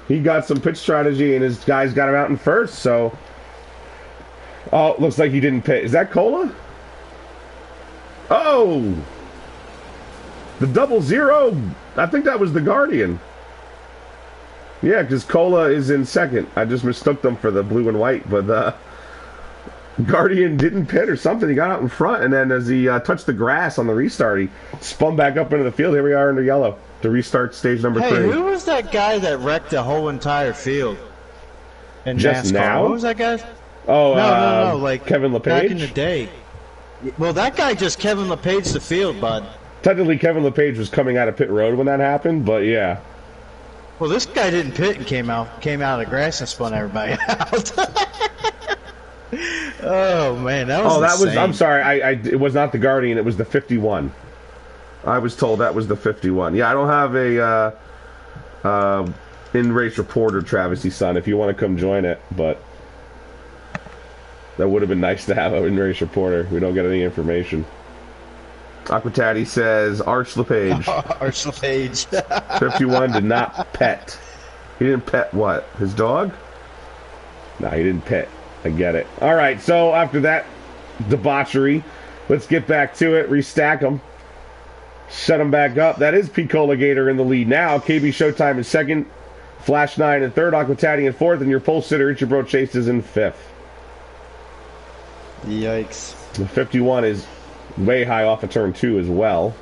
He got some pitch strategy, and his guys got him out in first, so... Oh, looks like he didn't pit. Is that Cola? Oh! The 00. I think that was the Guardian. Yeah, because Cola is in second. I just mistook them for the blue and white, but Guardian didn't pit or something. He got out in front, and then as he touched the grass on the restart, he spun back up into the field. Here we are under yellow to restart stage number 3. Hey, who was that guy that wrecked the whole entire field in Just NASCAR? now? What was that guy? Oh, no, like Kevin LePage? back in the day. Well, that guy just Kevin LePage the field, bud. Technically, Kevin LePage was coming out of pit road when that happened, but yeah. Well, this guy didn't pit and came out of the grass and spun everybody out. Oh man, that was. Oh, that insane. was. I'm sorry. It was not the Guardian. It was the 51. I was told that was the 51. Yeah, I don't have a in-race reporter, Travis's son. If you want to come join it, but that would have been nice to have an in-race reporter. We don't get any information. Aquatati says Arch LePage. Arch LePage. 51 did not pet. He didn't pet what? His dog? No, he didn't pet. I get it. All right, so after that debauchery, let's get back to it. Restack them. Set them back up. That is Picola Gator in the lead now. KB Showtime in second. Flash 9 in third. Aquatati in fourth. And your pole sitter, Ichibro Chase, is in fifth. Yikes. The 51 is way high off of turn 2 as well.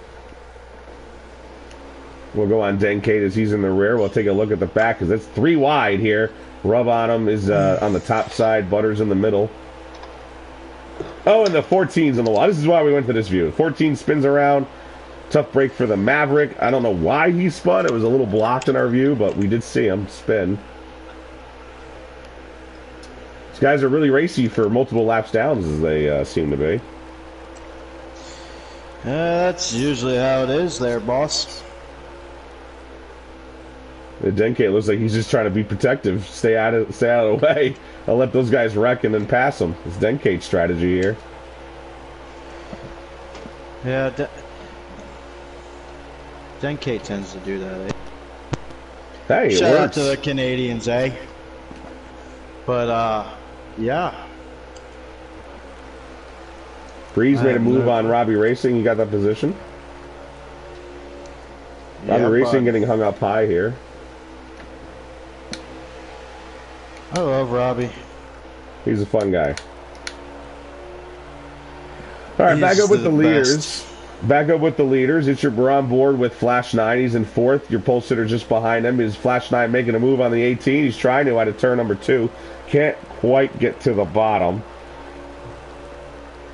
We'll go on Denkate as he's in the rear. We'll take a look at the back because it's 3 wide here. Rub on him is on the top side. Butters in the middle. Oh, and the 14's on the wall. This is why we went to this view. 14 spins around. Tough break for the Maverick. I don't know why he spun. It was a little blocked in our view, but we did see him spin. These guys are really racy for multiple laps downs, as they seem to be. That's usually how it is there, boss. Denke looks like he's just trying to be protective, stay out of the way. I'll let those guys wreck and then pass them. It's Denkate's strategy here. Yeah, Denkate tends to do that, eh? Hey, Shout works. out to the Canadians, eh? But, yeah. Breeze made a move on Robbie Racing. He got that position. Robbie Racing getting hung up high here. I love Robbie. He's a fun guy. All right, back up with the leaders. Back up with the leaders. We're on board with Flash 9. He's in fourth. Your pole sitter just behind him is Flash 9 making a move on the 18. He's trying to out of turn number 2. Can't quite get to the bottom.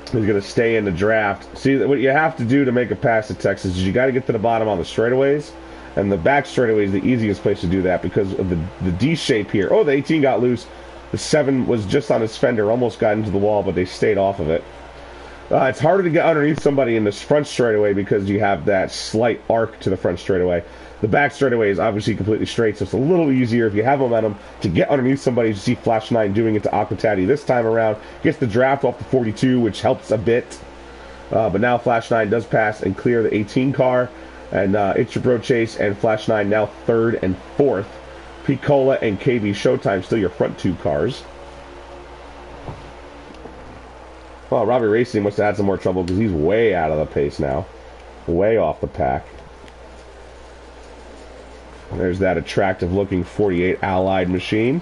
He's going to stay in the draft. See, what you have to do to make a pass at Texas is you got to get to the bottom on the straightaways. And the back straightaway is the easiest place to do that because of the D shape here. Oh, the 18 got loose. The 7 was just on his fender, almost got into the wall, but they stayed off of it. It's harder to get underneath somebody in this front straightaway because you have that slight arc to the front straightaway. The back straightaway is obviously completely straight, so it's a little easier if you have momentum to get underneath somebody. You see Flash 9 doing it to Aquatati this time around. Gets the draft off the 42, which helps a bit. But now Flash 9 does pass and clear the 18 car. And Ichibro Chase and Flash 9 now third and fourth. Picola and KB Showtime still your front 2 cars. Well, Robbie Racing must have had some more trouble because he's way out of the pace now. Way off the pack. There's that attractive-looking 48 Allied machine.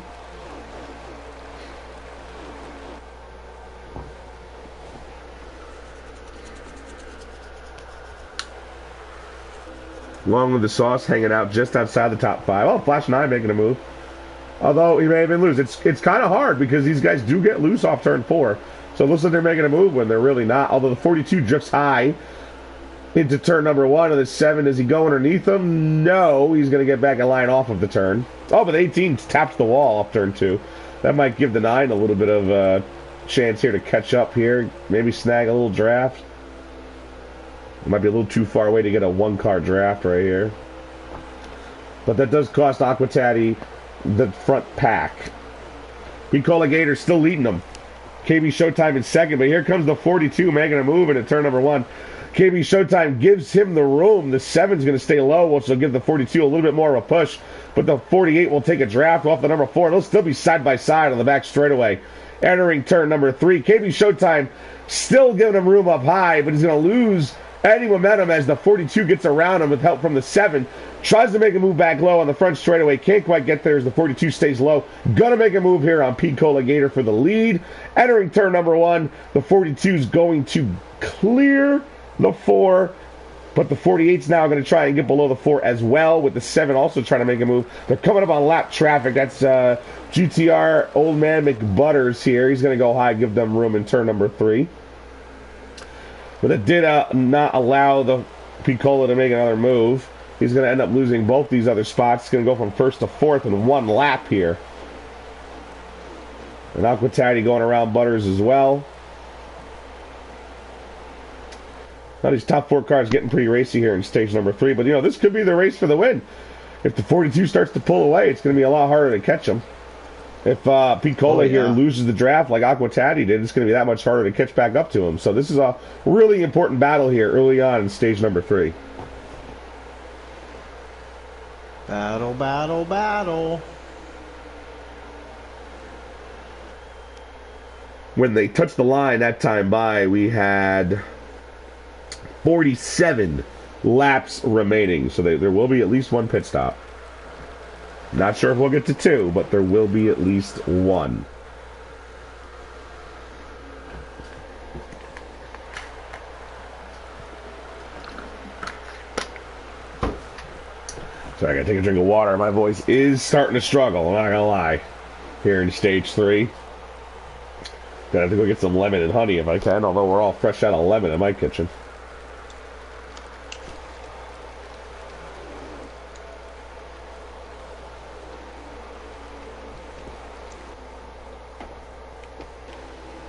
Along with the sauce hanging out just outside the top 5. Oh, Flash 9 making a move. Although he may have been loose. It's kind of hard because these guys do get loose off turn 4. So it looks like they're making a move when they're really not. Although the 42 drifts high into turn number 1. And the 7, is he going underneath him? No, he's going to get back a line off of the turn. Oh, but 18 taps the wall off turn 2. That might give the 9 a little bit of a chance here to catch up here. Maybe snag a little draft. It might be a little too far away to get a 1-car draft right here. But that does cost Aquatati the front pack. Picola Gator still leading them. KB Showtime in second, but here comes the 42 making a move into turn number 1. KB Showtime gives him the room. The 7's going to stay low, which will give the 42 a little bit more of a push. But the 48 will take a draft off the number 4. They'll still be side by side on the back straightaway. Entering turn number 3. KB Showtime still giving him room up high, but he's going to lose any momentum as the 42 gets around him with help from the 7. Tries to make a move back low on the front straightaway. Can't quite get there as the 42 stays low. Gonna make a move here on Picola Gator for the lead. Entering turn number 1, the 42 is going to clear the 4. But the 48's now going to try and get below the 4 as well, with the 7 also trying to make a move. They're coming up on lap traffic. That's GTR Old Man McButters here. He's going to go high, give them room in turn number 3. But it did not allow the Picola to make another move. He's going to end up losing both these other spots. He's going to go from first to fourth in 1 lap here. And Aquatati going around Butters as well. Now these top 4 cars getting pretty racy here in stage number 3. But, this could be the race for the win. If the 42 starts to pull away, it's going to be a lot harder to catch them. If Piccola here yeah. loses the draft like Aquatati did, it's going to be that much harder to catch back up to him. So this is a really important battle here early on in stage number 3. Battle, battle, battle. When they touched the line that time by, we had 47 laps remaining. So there will be at least one pit stop. Not sure if we'll get to 2, but there will be at least 1. So I gotta take a drink of water. My voice is starting to struggle, I'm not gonna lie. Here in stage 3. Gonna have to go get some lemon and honey if I can, although we're all fresh out of lemon in my kitchen.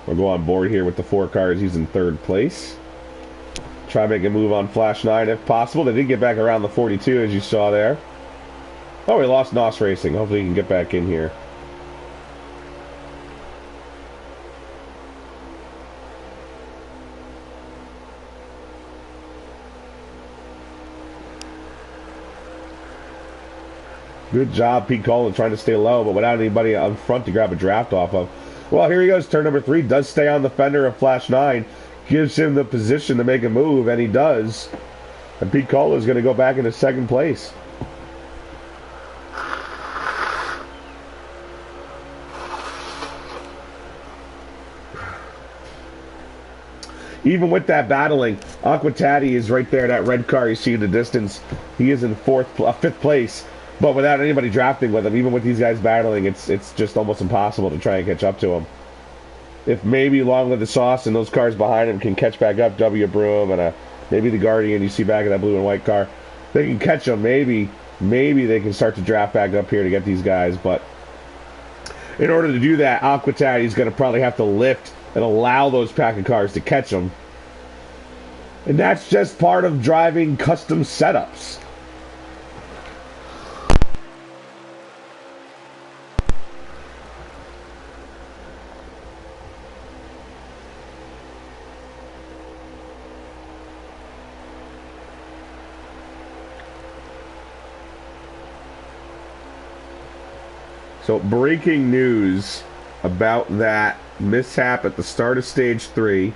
We'll go on board here with the 4 cars. He's in 3rd place. Try to make a move on Flash 9 if possible. They did get back around the 42 as you saw there. Oh, we lost NOS Racing. Hopefully he can get back in here. Good job, Pete Cullen, trying to stay low, but without anybody up front to grab a draft off of. Well, here he goes. Turn number 3 does stay on the fender of Flash 9. Gives him the position to make a move, and he does. And Pete Cullen is going to go back into 2nd place. Even with that battling, Aquatati is right there, that red car you see in the distance. He is in 5th place. But without anybody drafting with him, even with these guys battling, it's just almost impossible to try and catch up to him. If maybe Long Live the Sauce and those cars behind him can catch back up, W. Broom and maybe the Guardian you see back in that blue and white car, they can catch them. Maybe they can start to draft back up here to get these guys. But in order to do that, Aquatati is going to probably have to lift and allow those pack of cars to catch them. And that's just part of driving custom setups. So, breaking news about that mishap at the start of stage 3.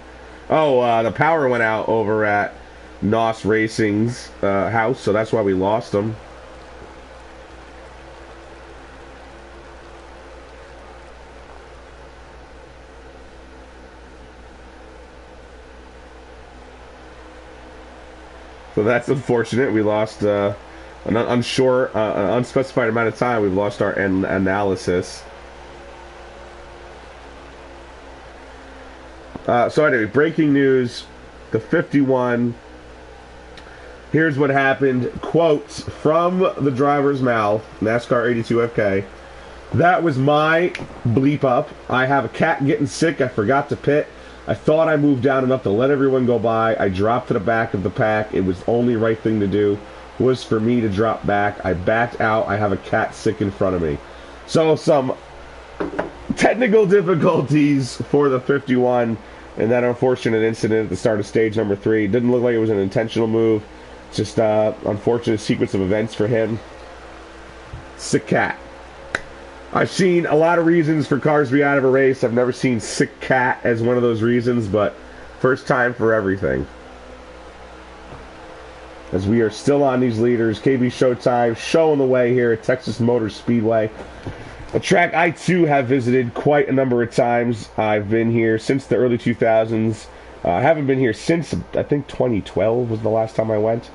Oh, the power went out over at NOS Racing's house, so that's why we lost them. So that's unfortunate. We lost an unspecified amount of time. We've lost our analysis. So anyway, breaking news, the 51. Here's what happened. Quotes from the driver's mouth, NASCAR 82 FK. That was my bleep up. I have a cat getting sick. I forgot to pit. I thought I moved down enough to let everyone go by. I dropped to the back of the pack. It was the only right thing to do was for me to drop back. I backed out. I have a cat sick in front of me. So some technical difficulties for the 51 and that unfortunate incident at the start of stage number 3. Didn't look like it was an intentional move. Just unfortunate sequence of events for him. Sick cat. I've seen a lot of reasons for cars to be out of a race. I've never seen sick cat as one of those reasons, but first time for everything. As we are still on these leaders, KB Showtime showing the way here at Texas Motor Speedway. A track I too have visited quite a number of times. I've been here since the early 2000s. I haven't been here since, I think 2012 was the last time I went.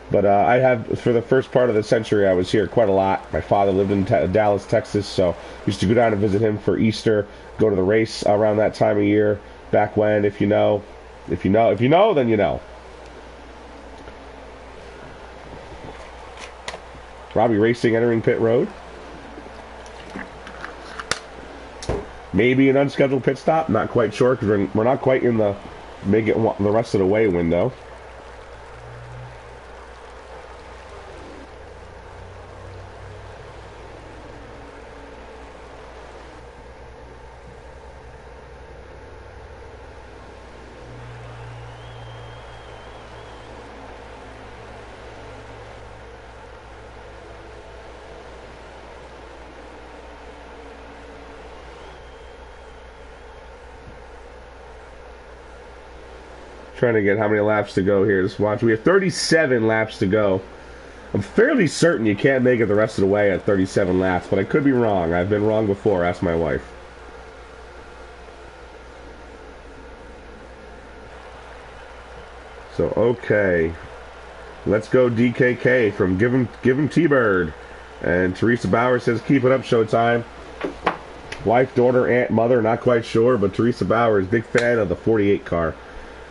But I have, for the first part of the century, I was here quite a lot. My father lived in Dallas, Texas, so used to go down and visit him for Easter, go to the race around that time of year, back when, if you know, then you know. Robbie Racing entering pit road. Maybe an unscheduled pit stop, not quite sure, because we're not quite in the make it the rest of the way window. Trying to get how many laps to go here. Just watch. We have 37 laps to go. I'm fairly certain you can't make it the rest of the way at 37 laps, but I could be wrong. I've been wrong before. Ask my wife. So, okay. Let's go DKK from Give him T-Bird. And Teresa Bauer says, keep it up, Showtime. Wife, daughter, aunt, mother, not quite sure, but Teresa Bauer is big fan of the 48 car.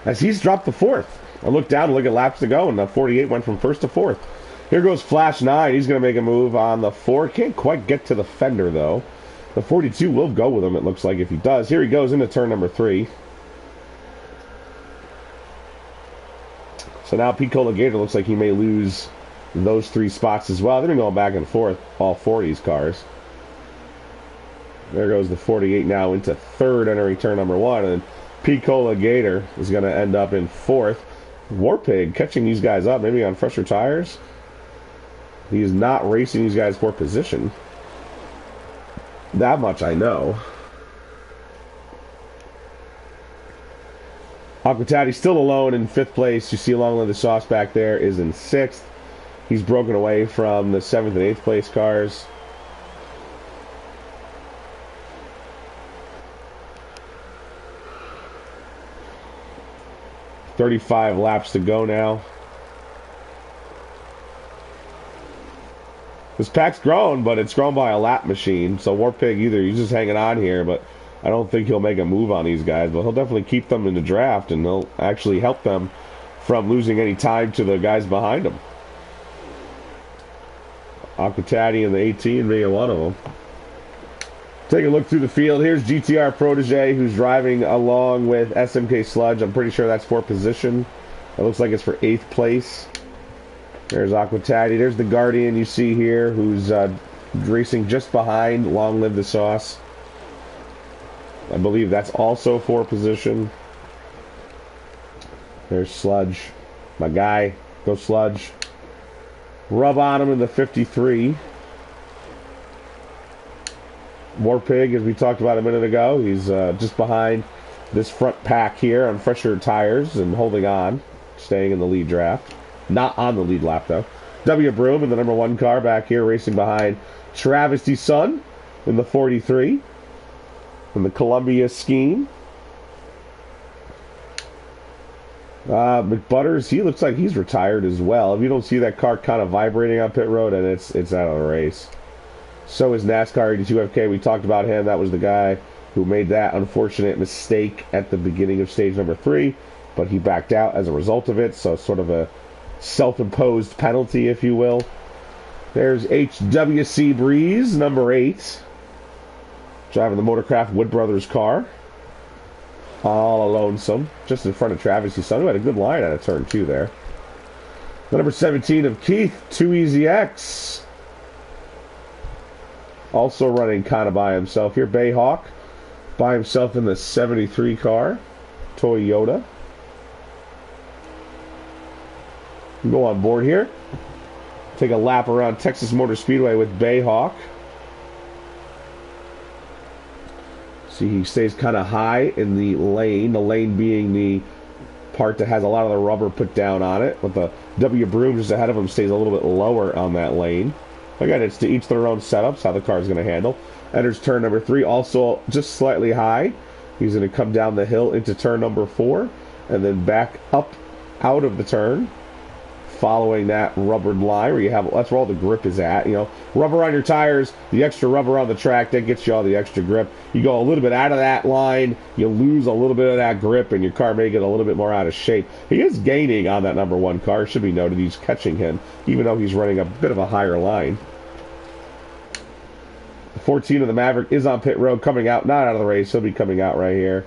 As he's dropped the 4th. I looked down to look at laps to go, and the 48 went from 1st to 4th. Here goes Flash 9. He's going to make a move on the 4. Can't quite get to the fender, though. The 42 will go with him, it looks like, if he does. Here he goes into turn number 3. So now Picola Gator looks like he may lose those 3 spots as well. They've been going back and forth, all 4 of these cars. There goes the 48 now into 3rd, entering turn number 1. And Picola Gator is going to end up in 4th. Warpig catching these guys up, maybe on fresher tires. He is not racing these guys for position. That much I know. Aquatati still alone in 5th place. You see Long Live the Sauce back there is in 6th. He's broken away from the 7th and 8th place cars. "35 laps to go now." This pack's grown, but it's grown by a lap machine. So Warpig either he's just hanging on here, but I don't think he'll make a move on these guys. But he'll definitely keep them in the draft, and he'll actually help them from losing any time to the guys behind him. Aquatati and the 18 being one of them. Take a look through the field. Here's GTR Protege, who's driving along with SMK Sludge. I'm pretty sure that's for position. It looks like it's for 8th place. There's Aquatati. There's the Guardian you see here, who's racing just behind Long Live the Sauce. I believe that's also for position. There's Sludge. My guy. Go Sludge. Rub on him in the 53. Warpig, as we talked about a minute ago, he's just behind this front pack here on fresher tires and holding on, staying in the lead draft. Not on the lead lap, though. W. Broom in the number 1 car back here, racing behind Travesty Sun in the 43. In the Columbia scheme. McButters, he looks like he's retired as well. If you don't see that car kind of vibrating on pit road, and it's out of the race. So is NASCAR 82FK. We talked about him. That was the guy who made that unfortunate mistake at the beginning of stage number 3, but he backed out as a result of it, so sort of a self-imposed penalty, if you will. There's HWC Breeze, number 8, driving the Motorcraft Wood Brothers car. All lonesome, just in front of Travis Sun, who had a good line out of turn 2 there. The number 17 of Keith, 2EasyX. Also running kind of by himself here. Bayhawk by himself in the 73 car. Toyota. Go on board here. Take a lap around Texas Motor Speedway with Bayhawk. See, he stays kind of high in the lane being the part that has a lot of the rubber put down on it, but the W Broom just ahead of him stays a little bit lower on that lane. Again, it's to each their own setups, how the car is going to handle. Enters turn number 3, also just slightly high. He's going to come down the hill into turn number 4, and then back up out of the turn, following that rubbered line where you have, that's where all the grip is at. You know, rubber on your tires, the extra rubber on the track, that gets you all the extra grip. You go a little bit out of that line, you lose a little bit of that grip, and your car may get a little bit more out of shape. He is gaining on that number 1 car. Should be noted, he's catching him, even though he's running a bit of a higher line. The 14 of the Maverick is on pit road, coming out, not out of the race. He'll be coming out right here.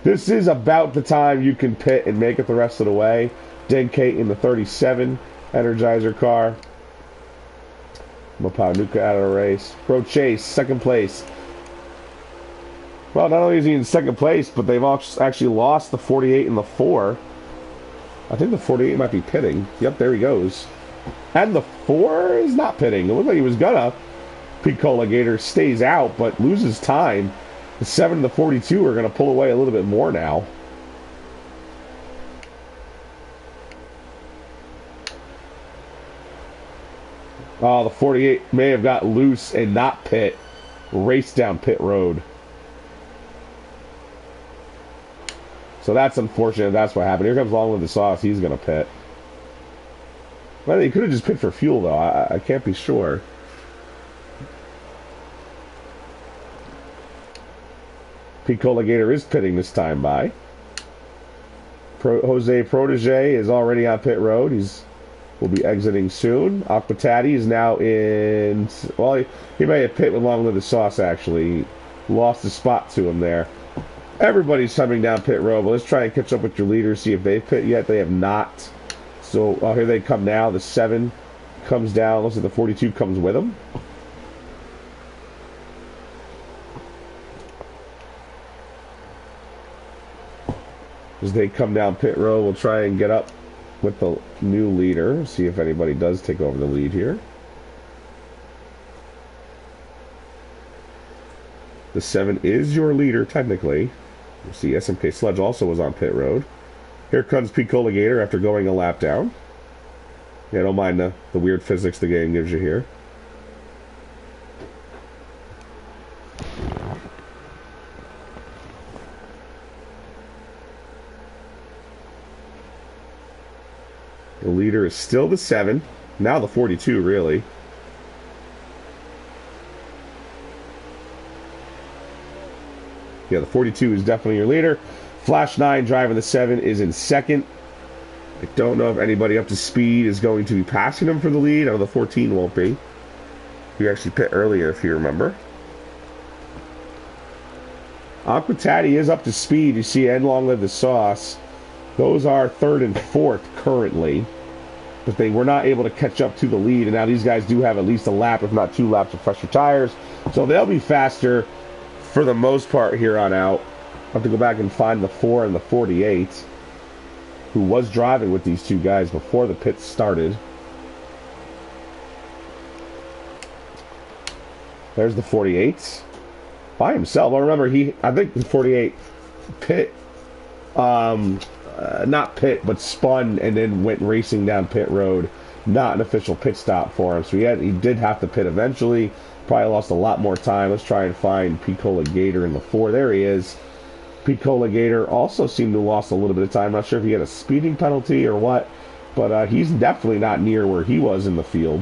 This is about the time you can pit and make it the rest of the way. Denkate in the 37 Energizer car. Mapanuka out of the race. Bro Chase, 2nd place. Well, not only is he in 2nd place, but they've actually lost the 48 and the 4. I think the 48 might be pitting. Yep, there he goes. And the 4 is not pitting. It looked like he was gonna. Picola Gator stays out, but loses time. The 7 and the 42 are going to pull away a little bit more now. Oh, the 48 may have got loose and not pit. Raced down pit road. So that's unfortunate. That's what happened. Here comes Long with the Sauce. He's going to pit. Well, he could have just pit for fuel, though. I can't be sure. Piccola Gator is pitting this time by. Jose Protege is already on pit road. Will be exiting soon. Aquatati is now in... Well, he may have pit with Long with the Sauce, actually. He lost the spot to him there. Everybody's coming down pit road, but let's try and catch up with your leaders, see if they've pit yet. They have not. So here they come now. The 7 comes down. Looks like the 42 comes with them. As they come down pit road, we'll try and get up with the new leader. See if anybody does take over the lead here. The 7 is your leader, technically. You see SMK Sludge also was on pit road. Here comes Piccola Gator after going a lap down. Yeah, don't mind the weird physics the game gives you here. The leader is still the 7. Now the 42, really. Yeah, the 42 is definitely your leader. Flash 9 driving the 7 is in second. I don't know if anybody up to speed is going to be passing him for the lead. I know the 14 won't be. You actually pit earlier, if you remember. Aquatati is up to speed. You see and Long Live the Sauce. Those are 3rd and 4th currently. But they were not able to catch up to the lead. And now these guys do have at least a lap, if not 2 laps of fresher tires. So they'll be faster for the most part here on out. I'll have to go back and find the 4 and the 48, who was driving with these two guys before the pits started. There's the 48 by himself. Well, remember, I think the 48 pit, not pit, but spun and then went racing down pit road. Not an official pit stop for him. So he did have to pit eventually. Probably lost a lot more time. Let's try and find Piccola Gator in the 4. There he is. Piccola Gator also seemed to have lost a little bit of time. Not sure if he had a speeding penalty or what, but he's definitely not near where he was in the field.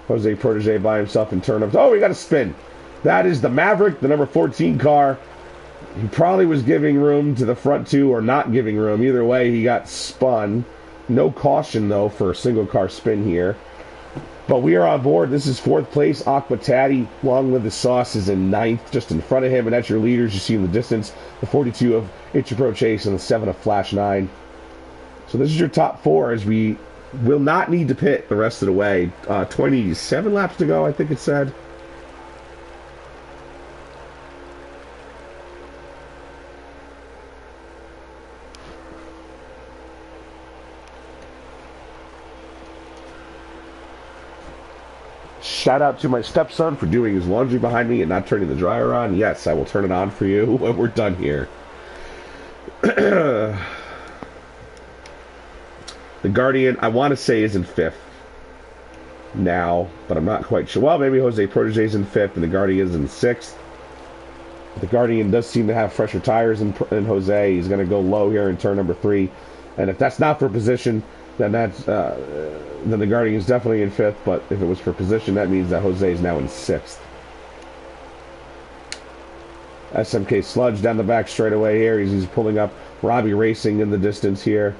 Jose Protege by himself in turn up. Oh, he got a spin. That is the Maverick, the number 14 car. He probably was giving room to the front 2 or not giving room. Either way, he got spun. No caution, though, for a single car spin here. But we are on board. This is 4th place. Aquatati, Long Live the Sauce, is in 9th, just in front of him. And that's your leaders you see in the distance. The 42 of Itchy Pro Chase and the 7 of Flash 9. So this is your top 4 as we will not need to pit the rest of the way. 27 laps to go, I think it said. Shout out to my stepson for doing his laundry behind me and not turning the dryer on. Yes, I will turn it on for you when we're done here. The Guardian, I want to say, is in 5th now, but I'm not quite sure. Well, maybe Jose Protege is in 5th and the Guardian is in 6th. The Guardian does seem to have fresher tires than Jose. He's going to go low here in turn number 3. And if that's not for position, then then the Guardian is definitely in 5th, but if it was for position, that means that Jose is now in 6th. SMK Sludge down the back straight away here. He's pulling up. Robbie Racing in the distance here.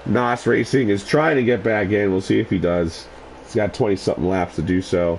Nas Racing is trying to get back in. We'll see if he does. He's got 20-something laps to do so.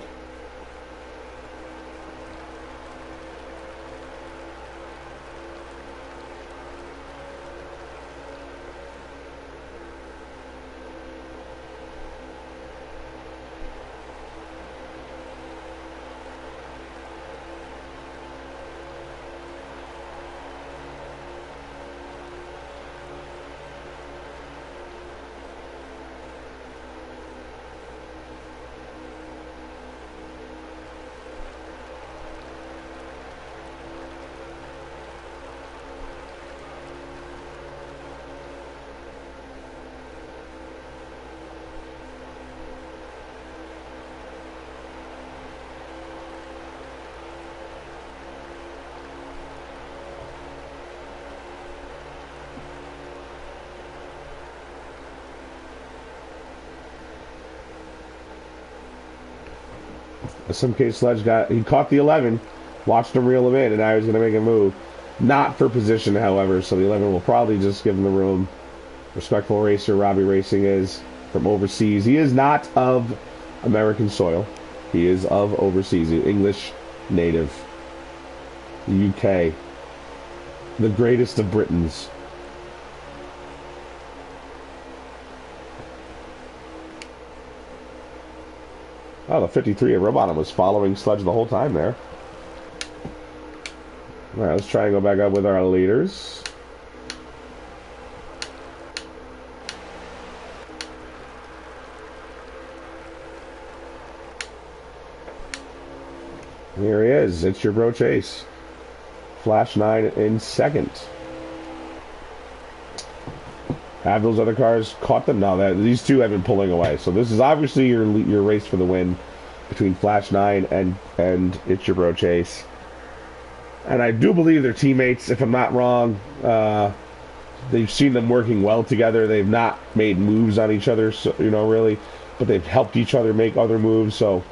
SMK Sledge he caught the 11, watched him reel him in, and now he's going to make a move. Not for position, however, so the 11 will probably just give him the room. Respectful racer Robbie Racing is from overseas. He is not of American soil. He is of overseas, English native. The UK. The greatest of Britons. Oh, the 53 at Robottom was following Sledge the whole time there. Alright, let's try and go back up with our leaders. Here he is. It's your bro Chase. Flash 9 in second. Have those other cars caught them? No, these two have been pulling away. So this is obviously your race for the win between Flash 9 and It's Your Bro Chase. And I do believe they're teammates, if I'm not wrong. They've seen them working well together. They've not made moves on each other, so, really. But they've helped each other make other moves. So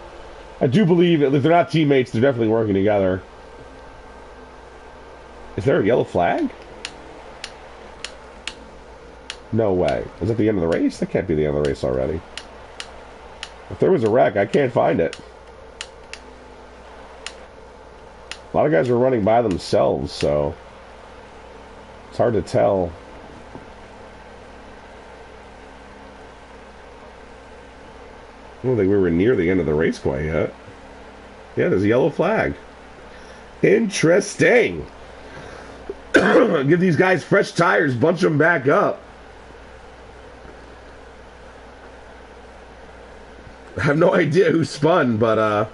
I do believe if they're not teammates, they're definitely working together. Is there a yellow flag? No way. Is that the end of the race? That can't be the end of the race already. If there was a wreck, I can't find it. A lot of guys are running by themselves, so it's hard to tell. I don't think we were near the end of the race quite yet. Yeah, there's a yellow flag. Interesting. Give these guys fresh tires, bunch them back up. I have no idea who spun, but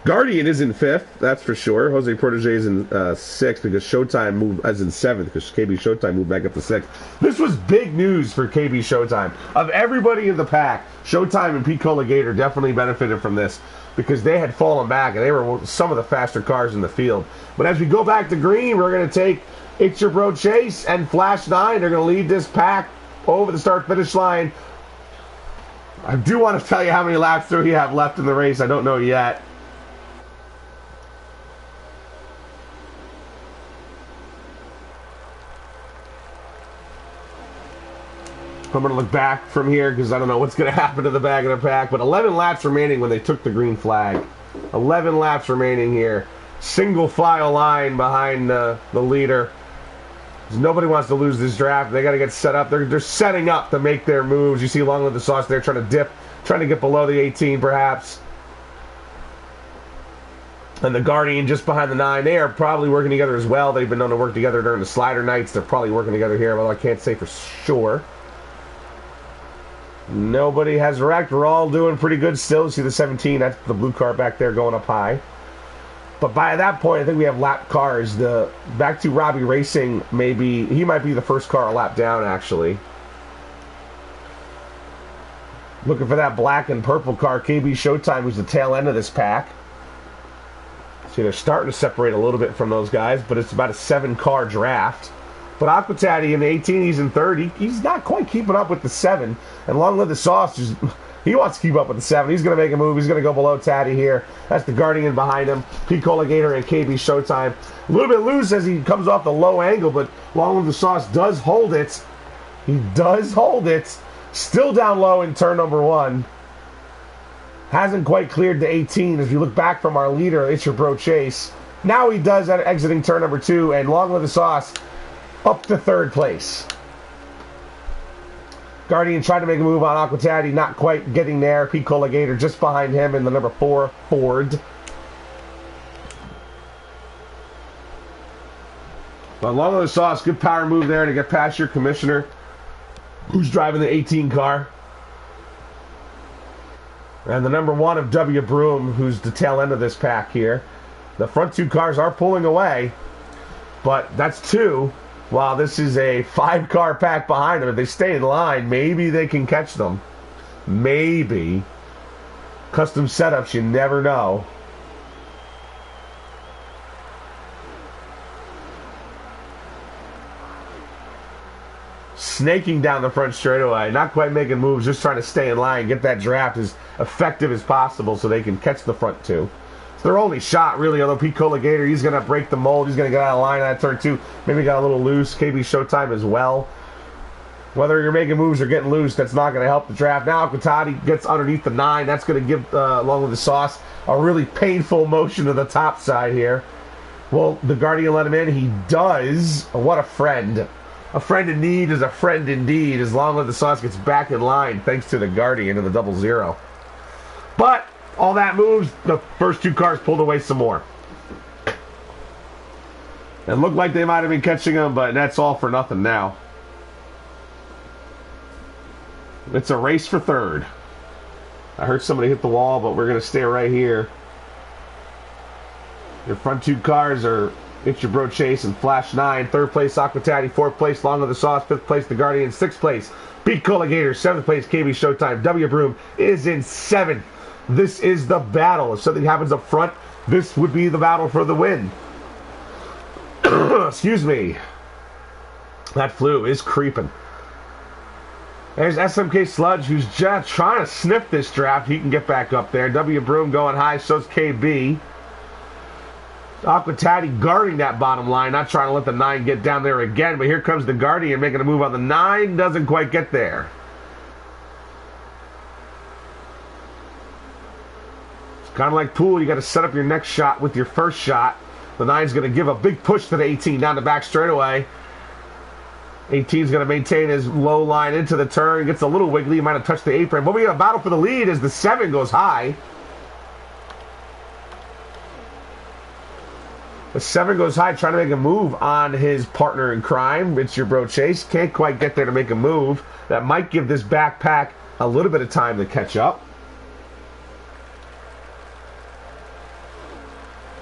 Guardian is in 5th, that's for sure. Jose Protege is in 6th because Showtime moved, as in 7th, because KB Showtime moved back up to 6th. This was big news for KB Showtime. Of everybody in the pack, Showtime and Pete Colligator definitely benefited from this because they had fallen back and they were some of the faster cars in the field. But as we go back to green, we're going to take It's Your Bro Chase and Flash 9. They're going to lead this pack over the start-finish line. I do want to tell you how many laps do we have left in the race. I don't know yet. I'm going to look back from here because I don't know what's going to happen to the back of the pack. But 11 laps remaining when they took the green flag. 11 laps remaining here. Single file line behind the leader. Nobody wants to lose this draft. They got to get set up. They're setting up to make their moves. You see Long Live the Sauce there trying to dip, trying to get below the 18 perhaps. And the Guardian just behind the 9. They are probably working together as well. They've been known to work together during the slider nights. They're probably working together here, although I can't say for sure. Nobody has wrecked. We're all doing pretty good still. You see the 17. That's the blue car back there going up high. But by that point, I think we have lap cars. Back to Robbie Racing, maybe he might be the first car a lap down, actually. Looking for that black and purple car, KB Showtime, who's the tail end of this pack. See, they're starting to separate a little bit from those guys, but it's about a 7-car draft. But Aquataddy in the 18, he's in 3rd. He's not quite keeping up with the 7. And Long Live the Sauce, he wants to keep up with the 7. He's going to make a move. He's going to go below Taddy here. That's the Guardian behind him. Pete Colligator and KB Showtime. A little bit loose as he comes off the low angle, but Long Live the Sauce does hold it. He does hold it. Still down low in turn number 1. Hasn't quite cleared the 18. If you look back from our leader, It's Your Bro Chase. Now he does at exiting turn number 2, and Long Live the Sauce up to 3rd place. Guardian tried to make a move on Aquataddy, not quite getting there. Pete Colligator just behind him in the number 4 Ford. But Long Live the Sauce, good power move there to get past your commissioner, who's driving the 18 car. And the number 1 of W. Broom, who's the tail end of this pack here. The front 2 cars are pulling away, but that's 2. While this is a 5-car pack behind them. If they stay in line, maybe they can catch them. Maybe. Custom setups, you never know. Snaking down the front straightaway. Not quite making moves, just trying to stay in line. Get that draft as effective as possible so they can catch the front 2. It's their only shot, really, although Pete Colligator, he's going to break the mold. He's going to get out of line on that turn 2. Maybe got a little loose. KB Showtime as well. Whether you're making moves or getting loose, that's not going to help the draft. Now Quintati gets underneath the 9. That's going to give, along with the sauce, a really painful motion to the top side here. Well, the Guardian let him in. He does. What a friend. A friend in need is a friend indeed, as long as the sauce gets back in line, thanks to the Guardian and the 0-0. But all that moves, the first 2 cars pulled away some more. It looked like they might have been catching him, but that's all for nothing now. It's a race for third. I heard somebody hit the wall, but we're going to stay right here. Your front 2 cars are It's Your Bro Chase and Flash 9. Third place, Aquatati. Fourth place, Long of the Sauce. Fifth place, The Guardian. Sixth place, Pete Colligator. Seventh place, KB Showtime. W. Broom is in 7th. This is the battle. If something happens up front, this would be the battle for the win. Excuse me. That flu is creeping. There's SMK Sludge, who's just trying to sniff this draft. He can get back up there. W. Broom going high, so's KB. Aquatati guarding that bottom line, not trying to let the 9 get down there again. But here comes the Guardian making a move on the 9. Doesn't quite get there. It's kind of like pool. You got to set up your next shot with your first shot. The 9's going to give a big push to the 18 down the back straightaway. 18's going to maintain his low line into the turn. Gets a little wiggly. He might have touched the apron. But we have a battle for the lead as the 7 goes high. The 7 goes high, trying to make a move on his partner in crime. It's Your Bro Chase. Can't quite get there to make a move. That might give this backpack a little bit of time to catch up.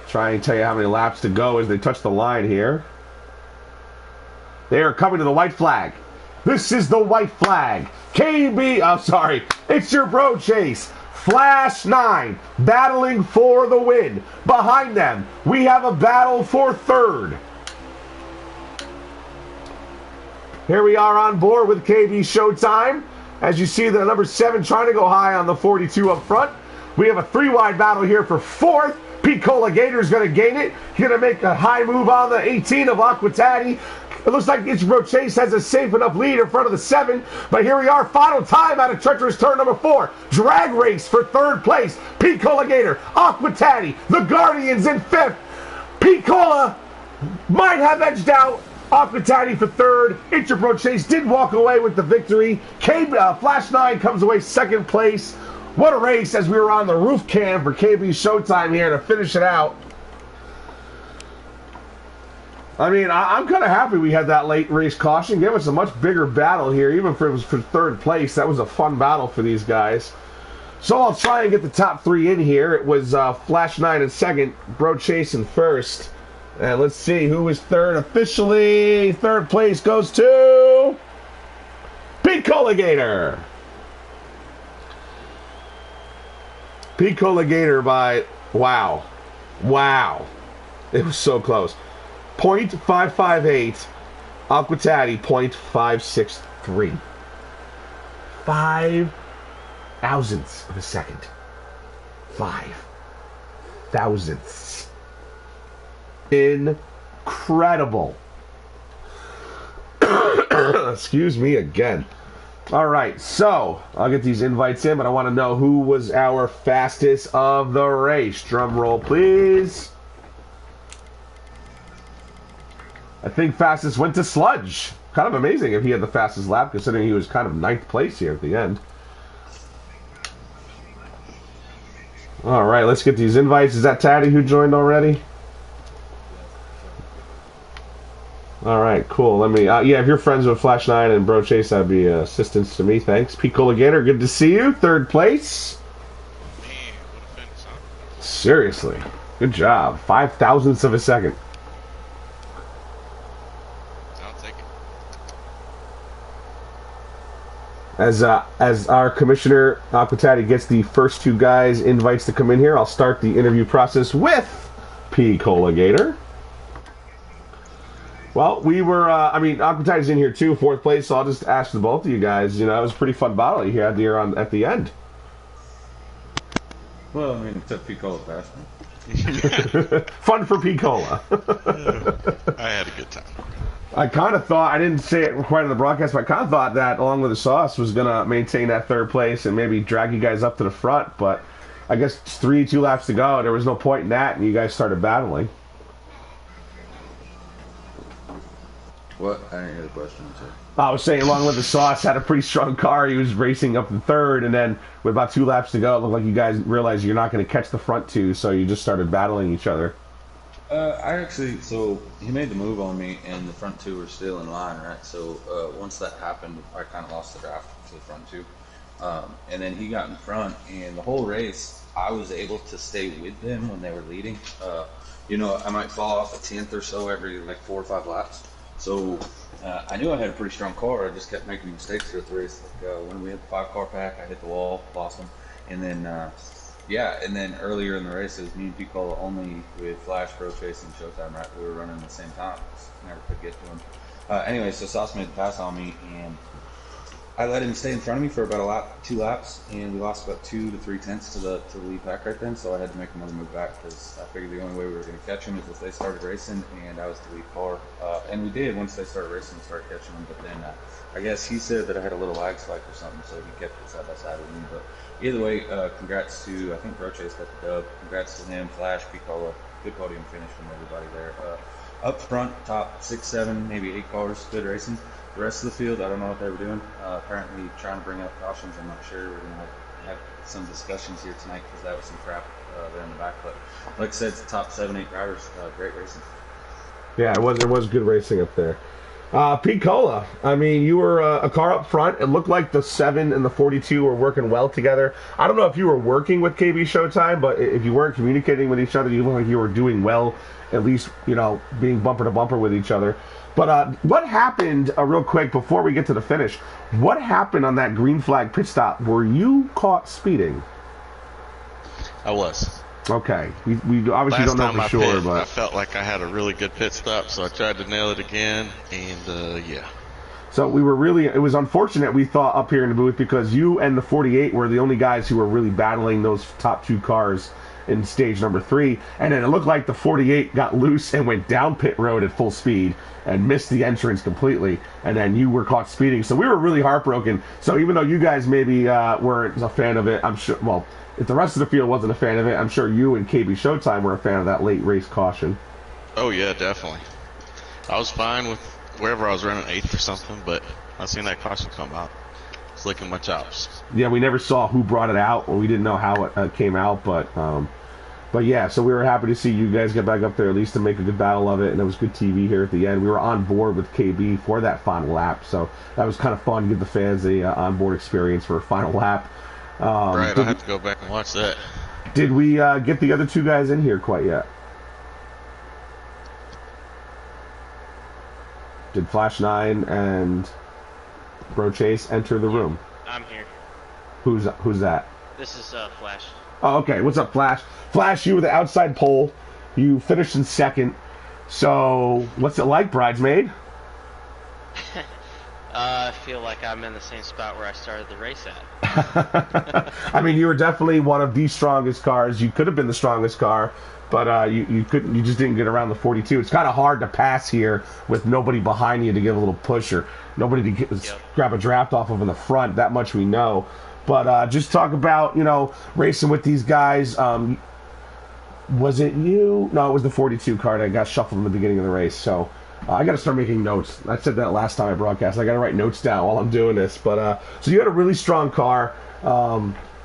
Try and tell you how many laps to go as they touch the line here. They are coming to the white flag. This is the white flag. It's Your Bro Chase. Flash 9 battling for the win. Behind them, we have a battle for third. Here we are on board with KB Showtime. As you see, the number 7 trying to go high on the 42 up front. We have a 3-wide battle here for fourth. Pete Colligator's going to gain it. He's going to make a high move on the 18 of Aquatati. It looks like It's Your Bro Chase has a safe enough lead in front of the 7. But here we are, final time out of treacherous turn number 4. Drag race for third place. Pete Colligator, Aquatati, the Guardians in 5th. Pete Colla might have edged out Aquatati for third. It's Your Bro Chase did walk away with the victory. Flash 9 comes away second place. What a race as we were on the roof cam for KB Showtime here to finish it out. I mean, I'm kind of happy we had that late race caution. Gave us a much bigger battle here, even if it was for third place. That was a fun battle for these guys. So I'll try and get the top 3 in here. It was Flash 9 in second, Bro Chase in first. And let's see who was third officially. Third place goes to Pete Colligator. Pete Colligator by, wow. It was so close. 0.558, Aquatati 0.563. 5 thousandths of a second. 5 thousandths. Incredible. Excuse me again. All right, so I'll get these invites in, but I want to know who was our fastest of the race. Drum roll, please. I think fastest went to Sludge. Kind of amazing if he had the fastest lap, considering he was kind of 9th place here at the end. All right, let's get these invites. Is that Taddy who joined already? All right, cool. Let me. Yeah, if you're friends with Flash 9 and Bro Chase, that'd be assistance to me. Thanks. Pete Colligator, good to see you. 3rd place. Man, what a finish, huh? Seriously, good job. 5 thousandths of a second. I'll take it. As our commissioner Aquatati gets the first 2 guys invites to come in here, I'll start the interview process with P. Colligator. Well, we were, Aquatati's in here too, 4th place, so I'll just ask the both of you guys, it was a pretty fun battle you had here at the end. Well, I mean, except Pete Colla's faster. Fun for Piccola. I had a good time. I kind of thought, I didn't say it quite on the broadcast, but I kind of thought that, along with the sauce, was going to maintain that third place and maybe drag you guys up to the front. But I guess 2 laps to go. There was no point in that, and you guys started battling. What? I didn't hear the question. I was saying, along with the sauce, had a pretty strong car. He was racing up in third, and then with about 2 laps to go, it looked like you guys realized you're not going to catch the front two, so you just started battling each other. So he made the move on me, and the front two were still in line, right? So once that happened, I kind of lost the draft to the front two. And then he got in front, and the whole race, I was able to stay with them when they were leading. I might fall off a 10th or so every like 4 or 5 laps. So I knew I had a pretty strong car. I just kept making mistakes throughout the race. Like when we had the 5-car pack, I hit the wall, lost them. And then, and then earlier in the race, it was me and Piccola only with Flash, Pro Chase, and Showtime, right? We were running at the same time. Just never could get to him. Anyway, so Sauce made the pass on me, and I let him stay in front of me for about 2 laps, and we lost about 2 to 3 tenths to the lead pack right then. So I had to make another move back because I figured the only way we were going to catch him is if they started racing, and I was the lead car. And we did once they started racing, we started catching him. But then I guess he said that I had a little lag spike or something, so he kept it side by side with me. But either way, congrats to, I think Pro Chase got the dub. Congrats to him, Flash, Piccola. Good podium finish from everybody there. Up front, top 6, 7, maybe 8 cars, good racing. The rest of the field, I don't know what they were doing. Apparently trying to bring up cautions, I'm not sure. We're going to have some discussions here tonight because that was some crap there in the back. But like I said, it's the top 7, 8 drivers, great racing. Yeah, it was good racing up there. Piccola, I mean, you were a car up front. It looked like the 7 and the 42 were working well together. I don't know if you were working with KB Showtime, but if you weren't communicating with each other, you looked like you were doing well, at least, being bumper to bumper with each other. But what happened, real quick, before we get to the finish, what happened on that green flag pit stop? Were you caught speeding? I was. Okay. We obviously don't know for sure, but I felt like I had a really good pit stop, so I tried to nail it again, and yeah. So it was unfortunate, we thought, up here in the booth, because you and the 48 were the only guys who were really battling those top 2 cars in stage number 3, and then it looked like the 48 got loose and went down pit road at full speed and missed the entrance completely, and then you were caught speeding. So we were really heartbroken. So even though you guys maybe weren't a fan of it, I'm sure, well, if the rest of the field wasn't a fan of it, I'm sure you and KB Showtime were a fan of that late race caution. Oh yeah, definitely. I was fine with wherever I was running 8th or something, but I seen that caution come out. It's licking my chops. Yeah, we never saw who brought it out, or we didn't know how it came out, but yeah, so we were happy to see you guys get back up there, at least to make a good battle of it, and it was good TV here at the end. We were on board with KB for that final lap, so that was kind of fun to give the fans a onboard experience for a final lap. Right, I'll have to go back and watch that. Did we get the other 2 guys in here quite yet? Did Flash 9 and Bro Chase enter the room? I'm here. Who's that? This is Flash. Oh, okay. What's up, Flash? Flash, you were the outside pole. You finished in 2nd. So, what's it like, bridesmaid? I feel like I'm in the same spot where I started the race at. I mean, you were definitely one of the strongest cars. You could have been the strongest car, but you couldn't. You just didn't get around the 42. It's kind of hard to pass here with nobody behind you to give a little push or nobody to grab a draft off of in the front. That much we know. But just talk about, racing with these guys. Was it you? No, it was the 42 car that got shuffled in the beginning of the race. So I got to start making notes. I said that last time I broadcast. I got to write notes down while I'm doing this. But so you had a really strong car.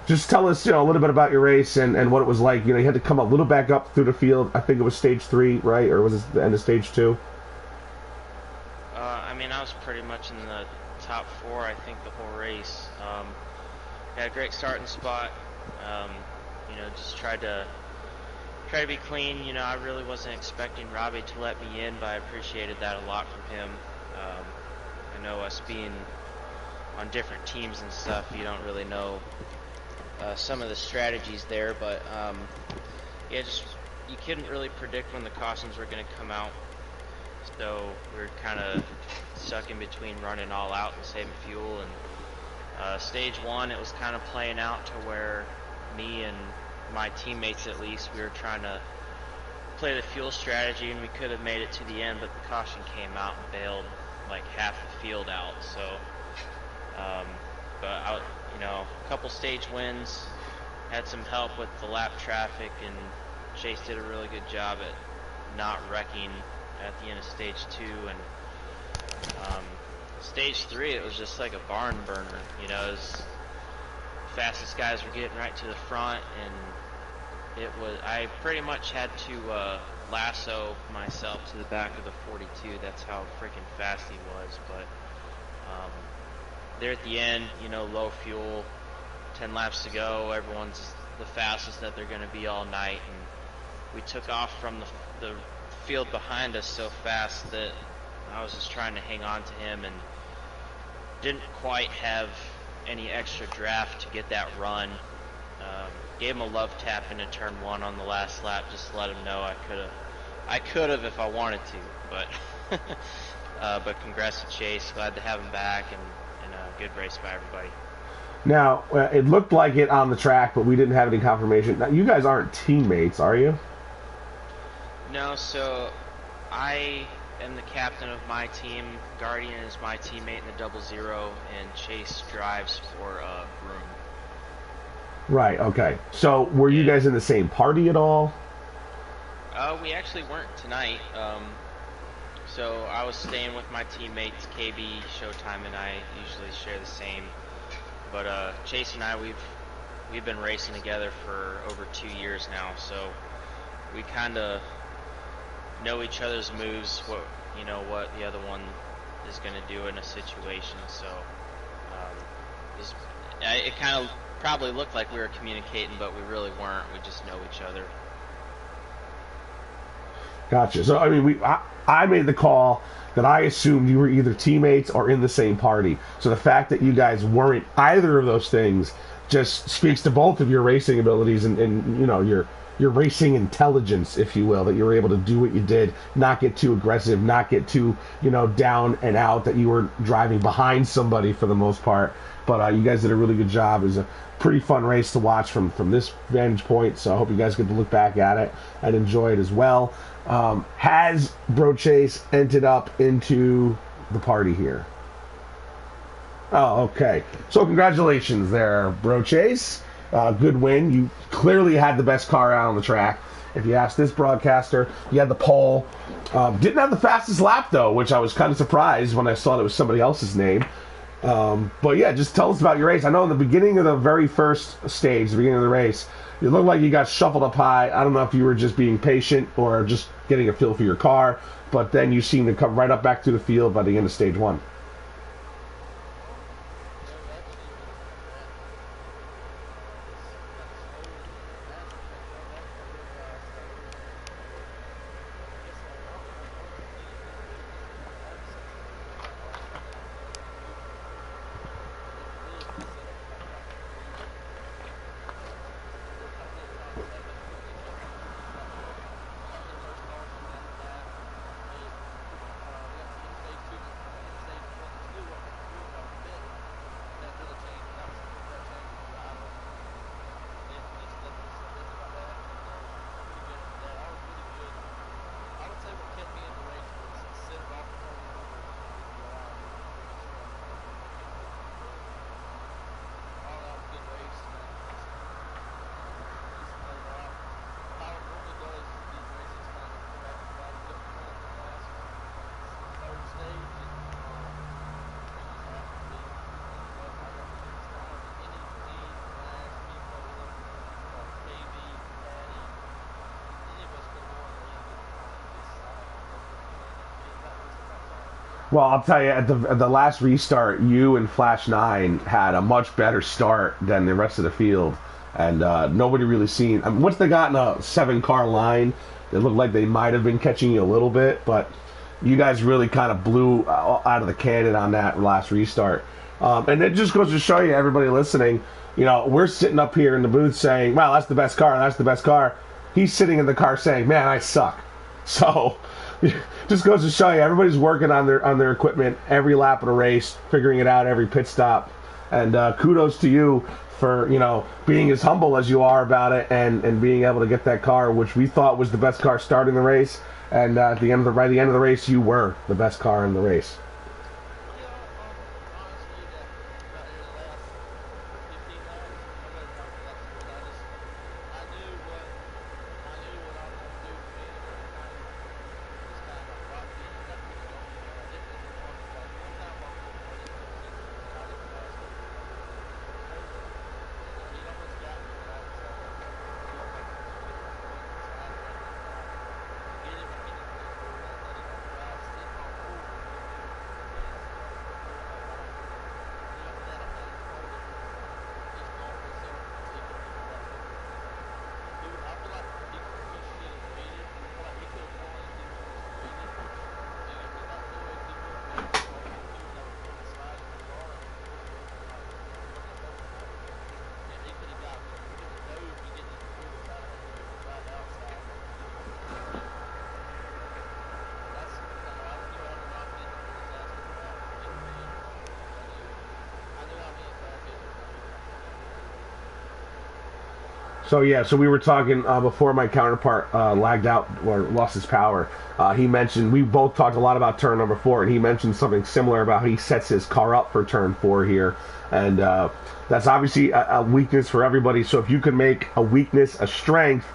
Just tell us, a little bit about your race and what it was like. You had to come a little back up through the field. I think it was stage 3, right? Or was it the end of stage 2? I mean, I was pretty much in the top 4, I think, the whole race. Had a great starting spot. Just tried to be clean. I really wasn't expecting Robbie to let me in, but I appreciated that a lot from him. I know us being on different teams and stuff, you don't really know some of the strategies there, but you couldn't really predict when the cautions were going to come out. So we were kind of stuck in between running all out and saving fuel. And stage 1, it was kind of playing out to where me and my teammates at least, we were trying to play the fuel strategy, and we could have made it to the end, but the caution came out and bailed like half the field out. So, but a couple stage wins, had some help with the lap traffic, and Chase did a really good job at not wrecking at the end of stage 2. And stage 3, it was just like a barn burner. It was fastest guys were getting right to the front, and I pretty much had to lasso myself to the back of the 42. That's how freaking fast he was. But there at the end, low fuel, 10 laps to go, everyone's the fastest that they're going to be all night, and we took off from the field behind us so fast that I was just trying to hang on to him and didn't quite have any extra draft to get that run. Gave him a love tap into turn 1 on the last lap, just to let him know I could have if I wanted to, but congrats to Chase, glad to have him back, and a good race by everybody. Now, it looked like it on the track, but we didn't have any confirmation. Now, you guys aren't teammates, are you? No, so I am the captain of my team. Guardian is my teammate in the 00, and Chase drives for Broom. Right, okay. So, were you guys in the same party at all? We actually weren't tonight. So I was staying with my teammates, KB, Showtime, and I usually share the same. But Chase and I, we've been racing together for over 2 years now, so we kind of know each other's moves, what the other one is going to do in a situation. So it kind of probably looked like we were communicating, but we really weren't. We just know each other. Gotcha. So, I mean, I made the call that I assumed you were either teammates or in the same party. So the fact that you guys weren't either of those things just speaks to both of your racing abilities and your racing intelligence, if you will, that you were able to do what you did, not get too aggressive, not get too, down and out, that you were driving behind somebody for the most part. But you guys did a really good job. It was a pretty fun race to watch from this vantage point, so I hope you guys get to look back at it and enjoy it as well. Has Bro Chase ended up into the party here? Oh, okay. So congratulations there, Bro Chase. Good win. You clearly had the best car out on the track. If you ask this broadcaster, you had the pole. Didn't have the fastest lap, though, which I was kind of surprised when I saw it was somebody else's name. But yeah, just tell us about your race. I know in the beginning of the very first stage, the beginning of the race, it looked like you got shuffled up high. I don't know if you were just being patient or just getting a feel for your car, but then you seemed to come right up back to the field by the end of stage 1. Well, I'll tell you, at the last restart, you and Flash 9 had a much better start than the rest of the field, and nobody really seen. I mean, once they got in a 7-car line, it looked like they might have been catching you a little bit, but you guys really kind of blew out of the cannon on that last restart. And it just goes to show you, everybody listening, we're sitting up here in the booth saying, wow, that's the best car, that's the best car. He's sitting in the car saying, man, I suck. So just goes to show you, everybody's working on their equipment every lap of the race, figuring it out every pit stop, And kudos to you for, being as humble as you are about it and being able to get that car, which we thought was the best car starting the race. And by the end of the race, you were the best car in the race. So we were talking before my counterpart lagged out or lost his power. He mentioned, we both talked a lot about turn number 4, and he mentioned something similar about how he sets his car up for turn 4 here. And that's obviously a weakness for everybody. So if you can make a weakness a strength,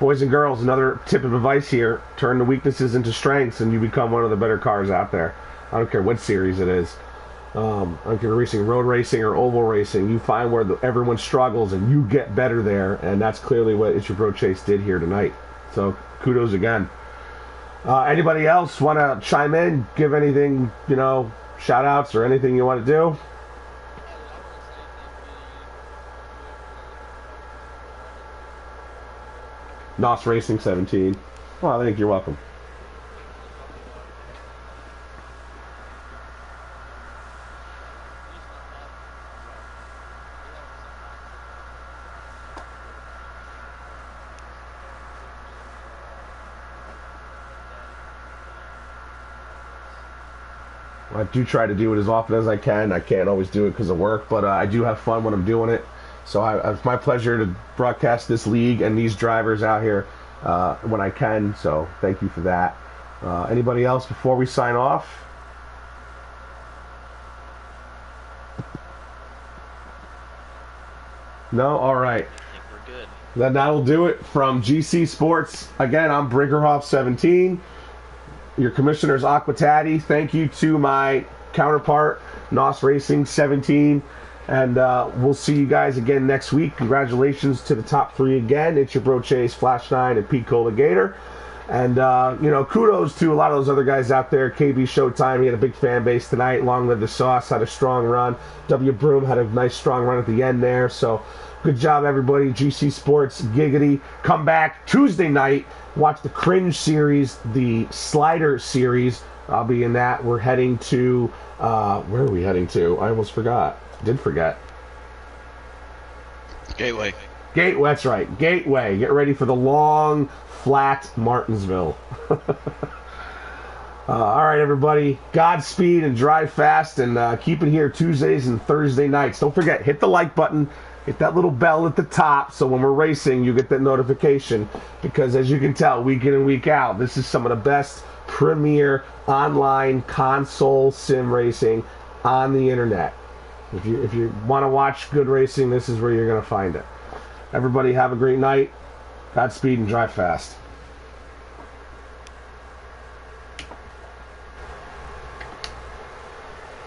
boys and girls, another tip of advice here, turn the weaknesses into strengths and you become one of the better cars out there. I don't care what series it is. I don't care racing, road racing or oval racing, you find where everyone struggles and you get better there, and that's clearly what It's Your Bro Chase did here tonight. So kudos again. Anybody else want to chime in, give anything, shout outs or anything you want to do? NOS Racing 17. Well, I think you're welcome. I do try to do it as often as I can. I can't always do it because of work, but I do have fun when I'm doing it. So it's my pleasure to broadcast this league and these drivers out here when I can. So thank you for that. Anybody else before we sign off? No? All right. I think we're good. Then that'll do it from GC Sports. Again, I'm Brinkerhoff17. Your commissioner's Aquatati. Thank you to my counterpart, NOS Racing 17. And we'll see you guys again next week. Congratulations to the top 3 again. It's Your Bro Chase, Flash 9, and Pete Colligator. And, kudos to a lot of those other guys out there. KB Showtime, he had a big fan base tonight. Long Live the Sauce had a strong run. W. Broom had a nice strong run at the end there. So good job, everybody. GC Sports, Giggity. Come back Tuesday night. Watch the Cringe series, the Slider series. I'll be in that. We're heading to, where are we heading to? I almost forgot. Did forget. Gateway. That's right. Gateway. Get ready for the long, flat Martinsville. All right, everybody. Godspeed and drive fast, and keep it here Tuesdays and Thursday nights. Don't forget, hit the like button. Hit that little bell at the top so when we're racing, you get that notification. Because as you can tell, week in and week out, this is some of the best premier online console sim racing on the internet. If you want to watch good racing, this is where you're going to find it. Everybody have a great night. Godspeed and drive fast.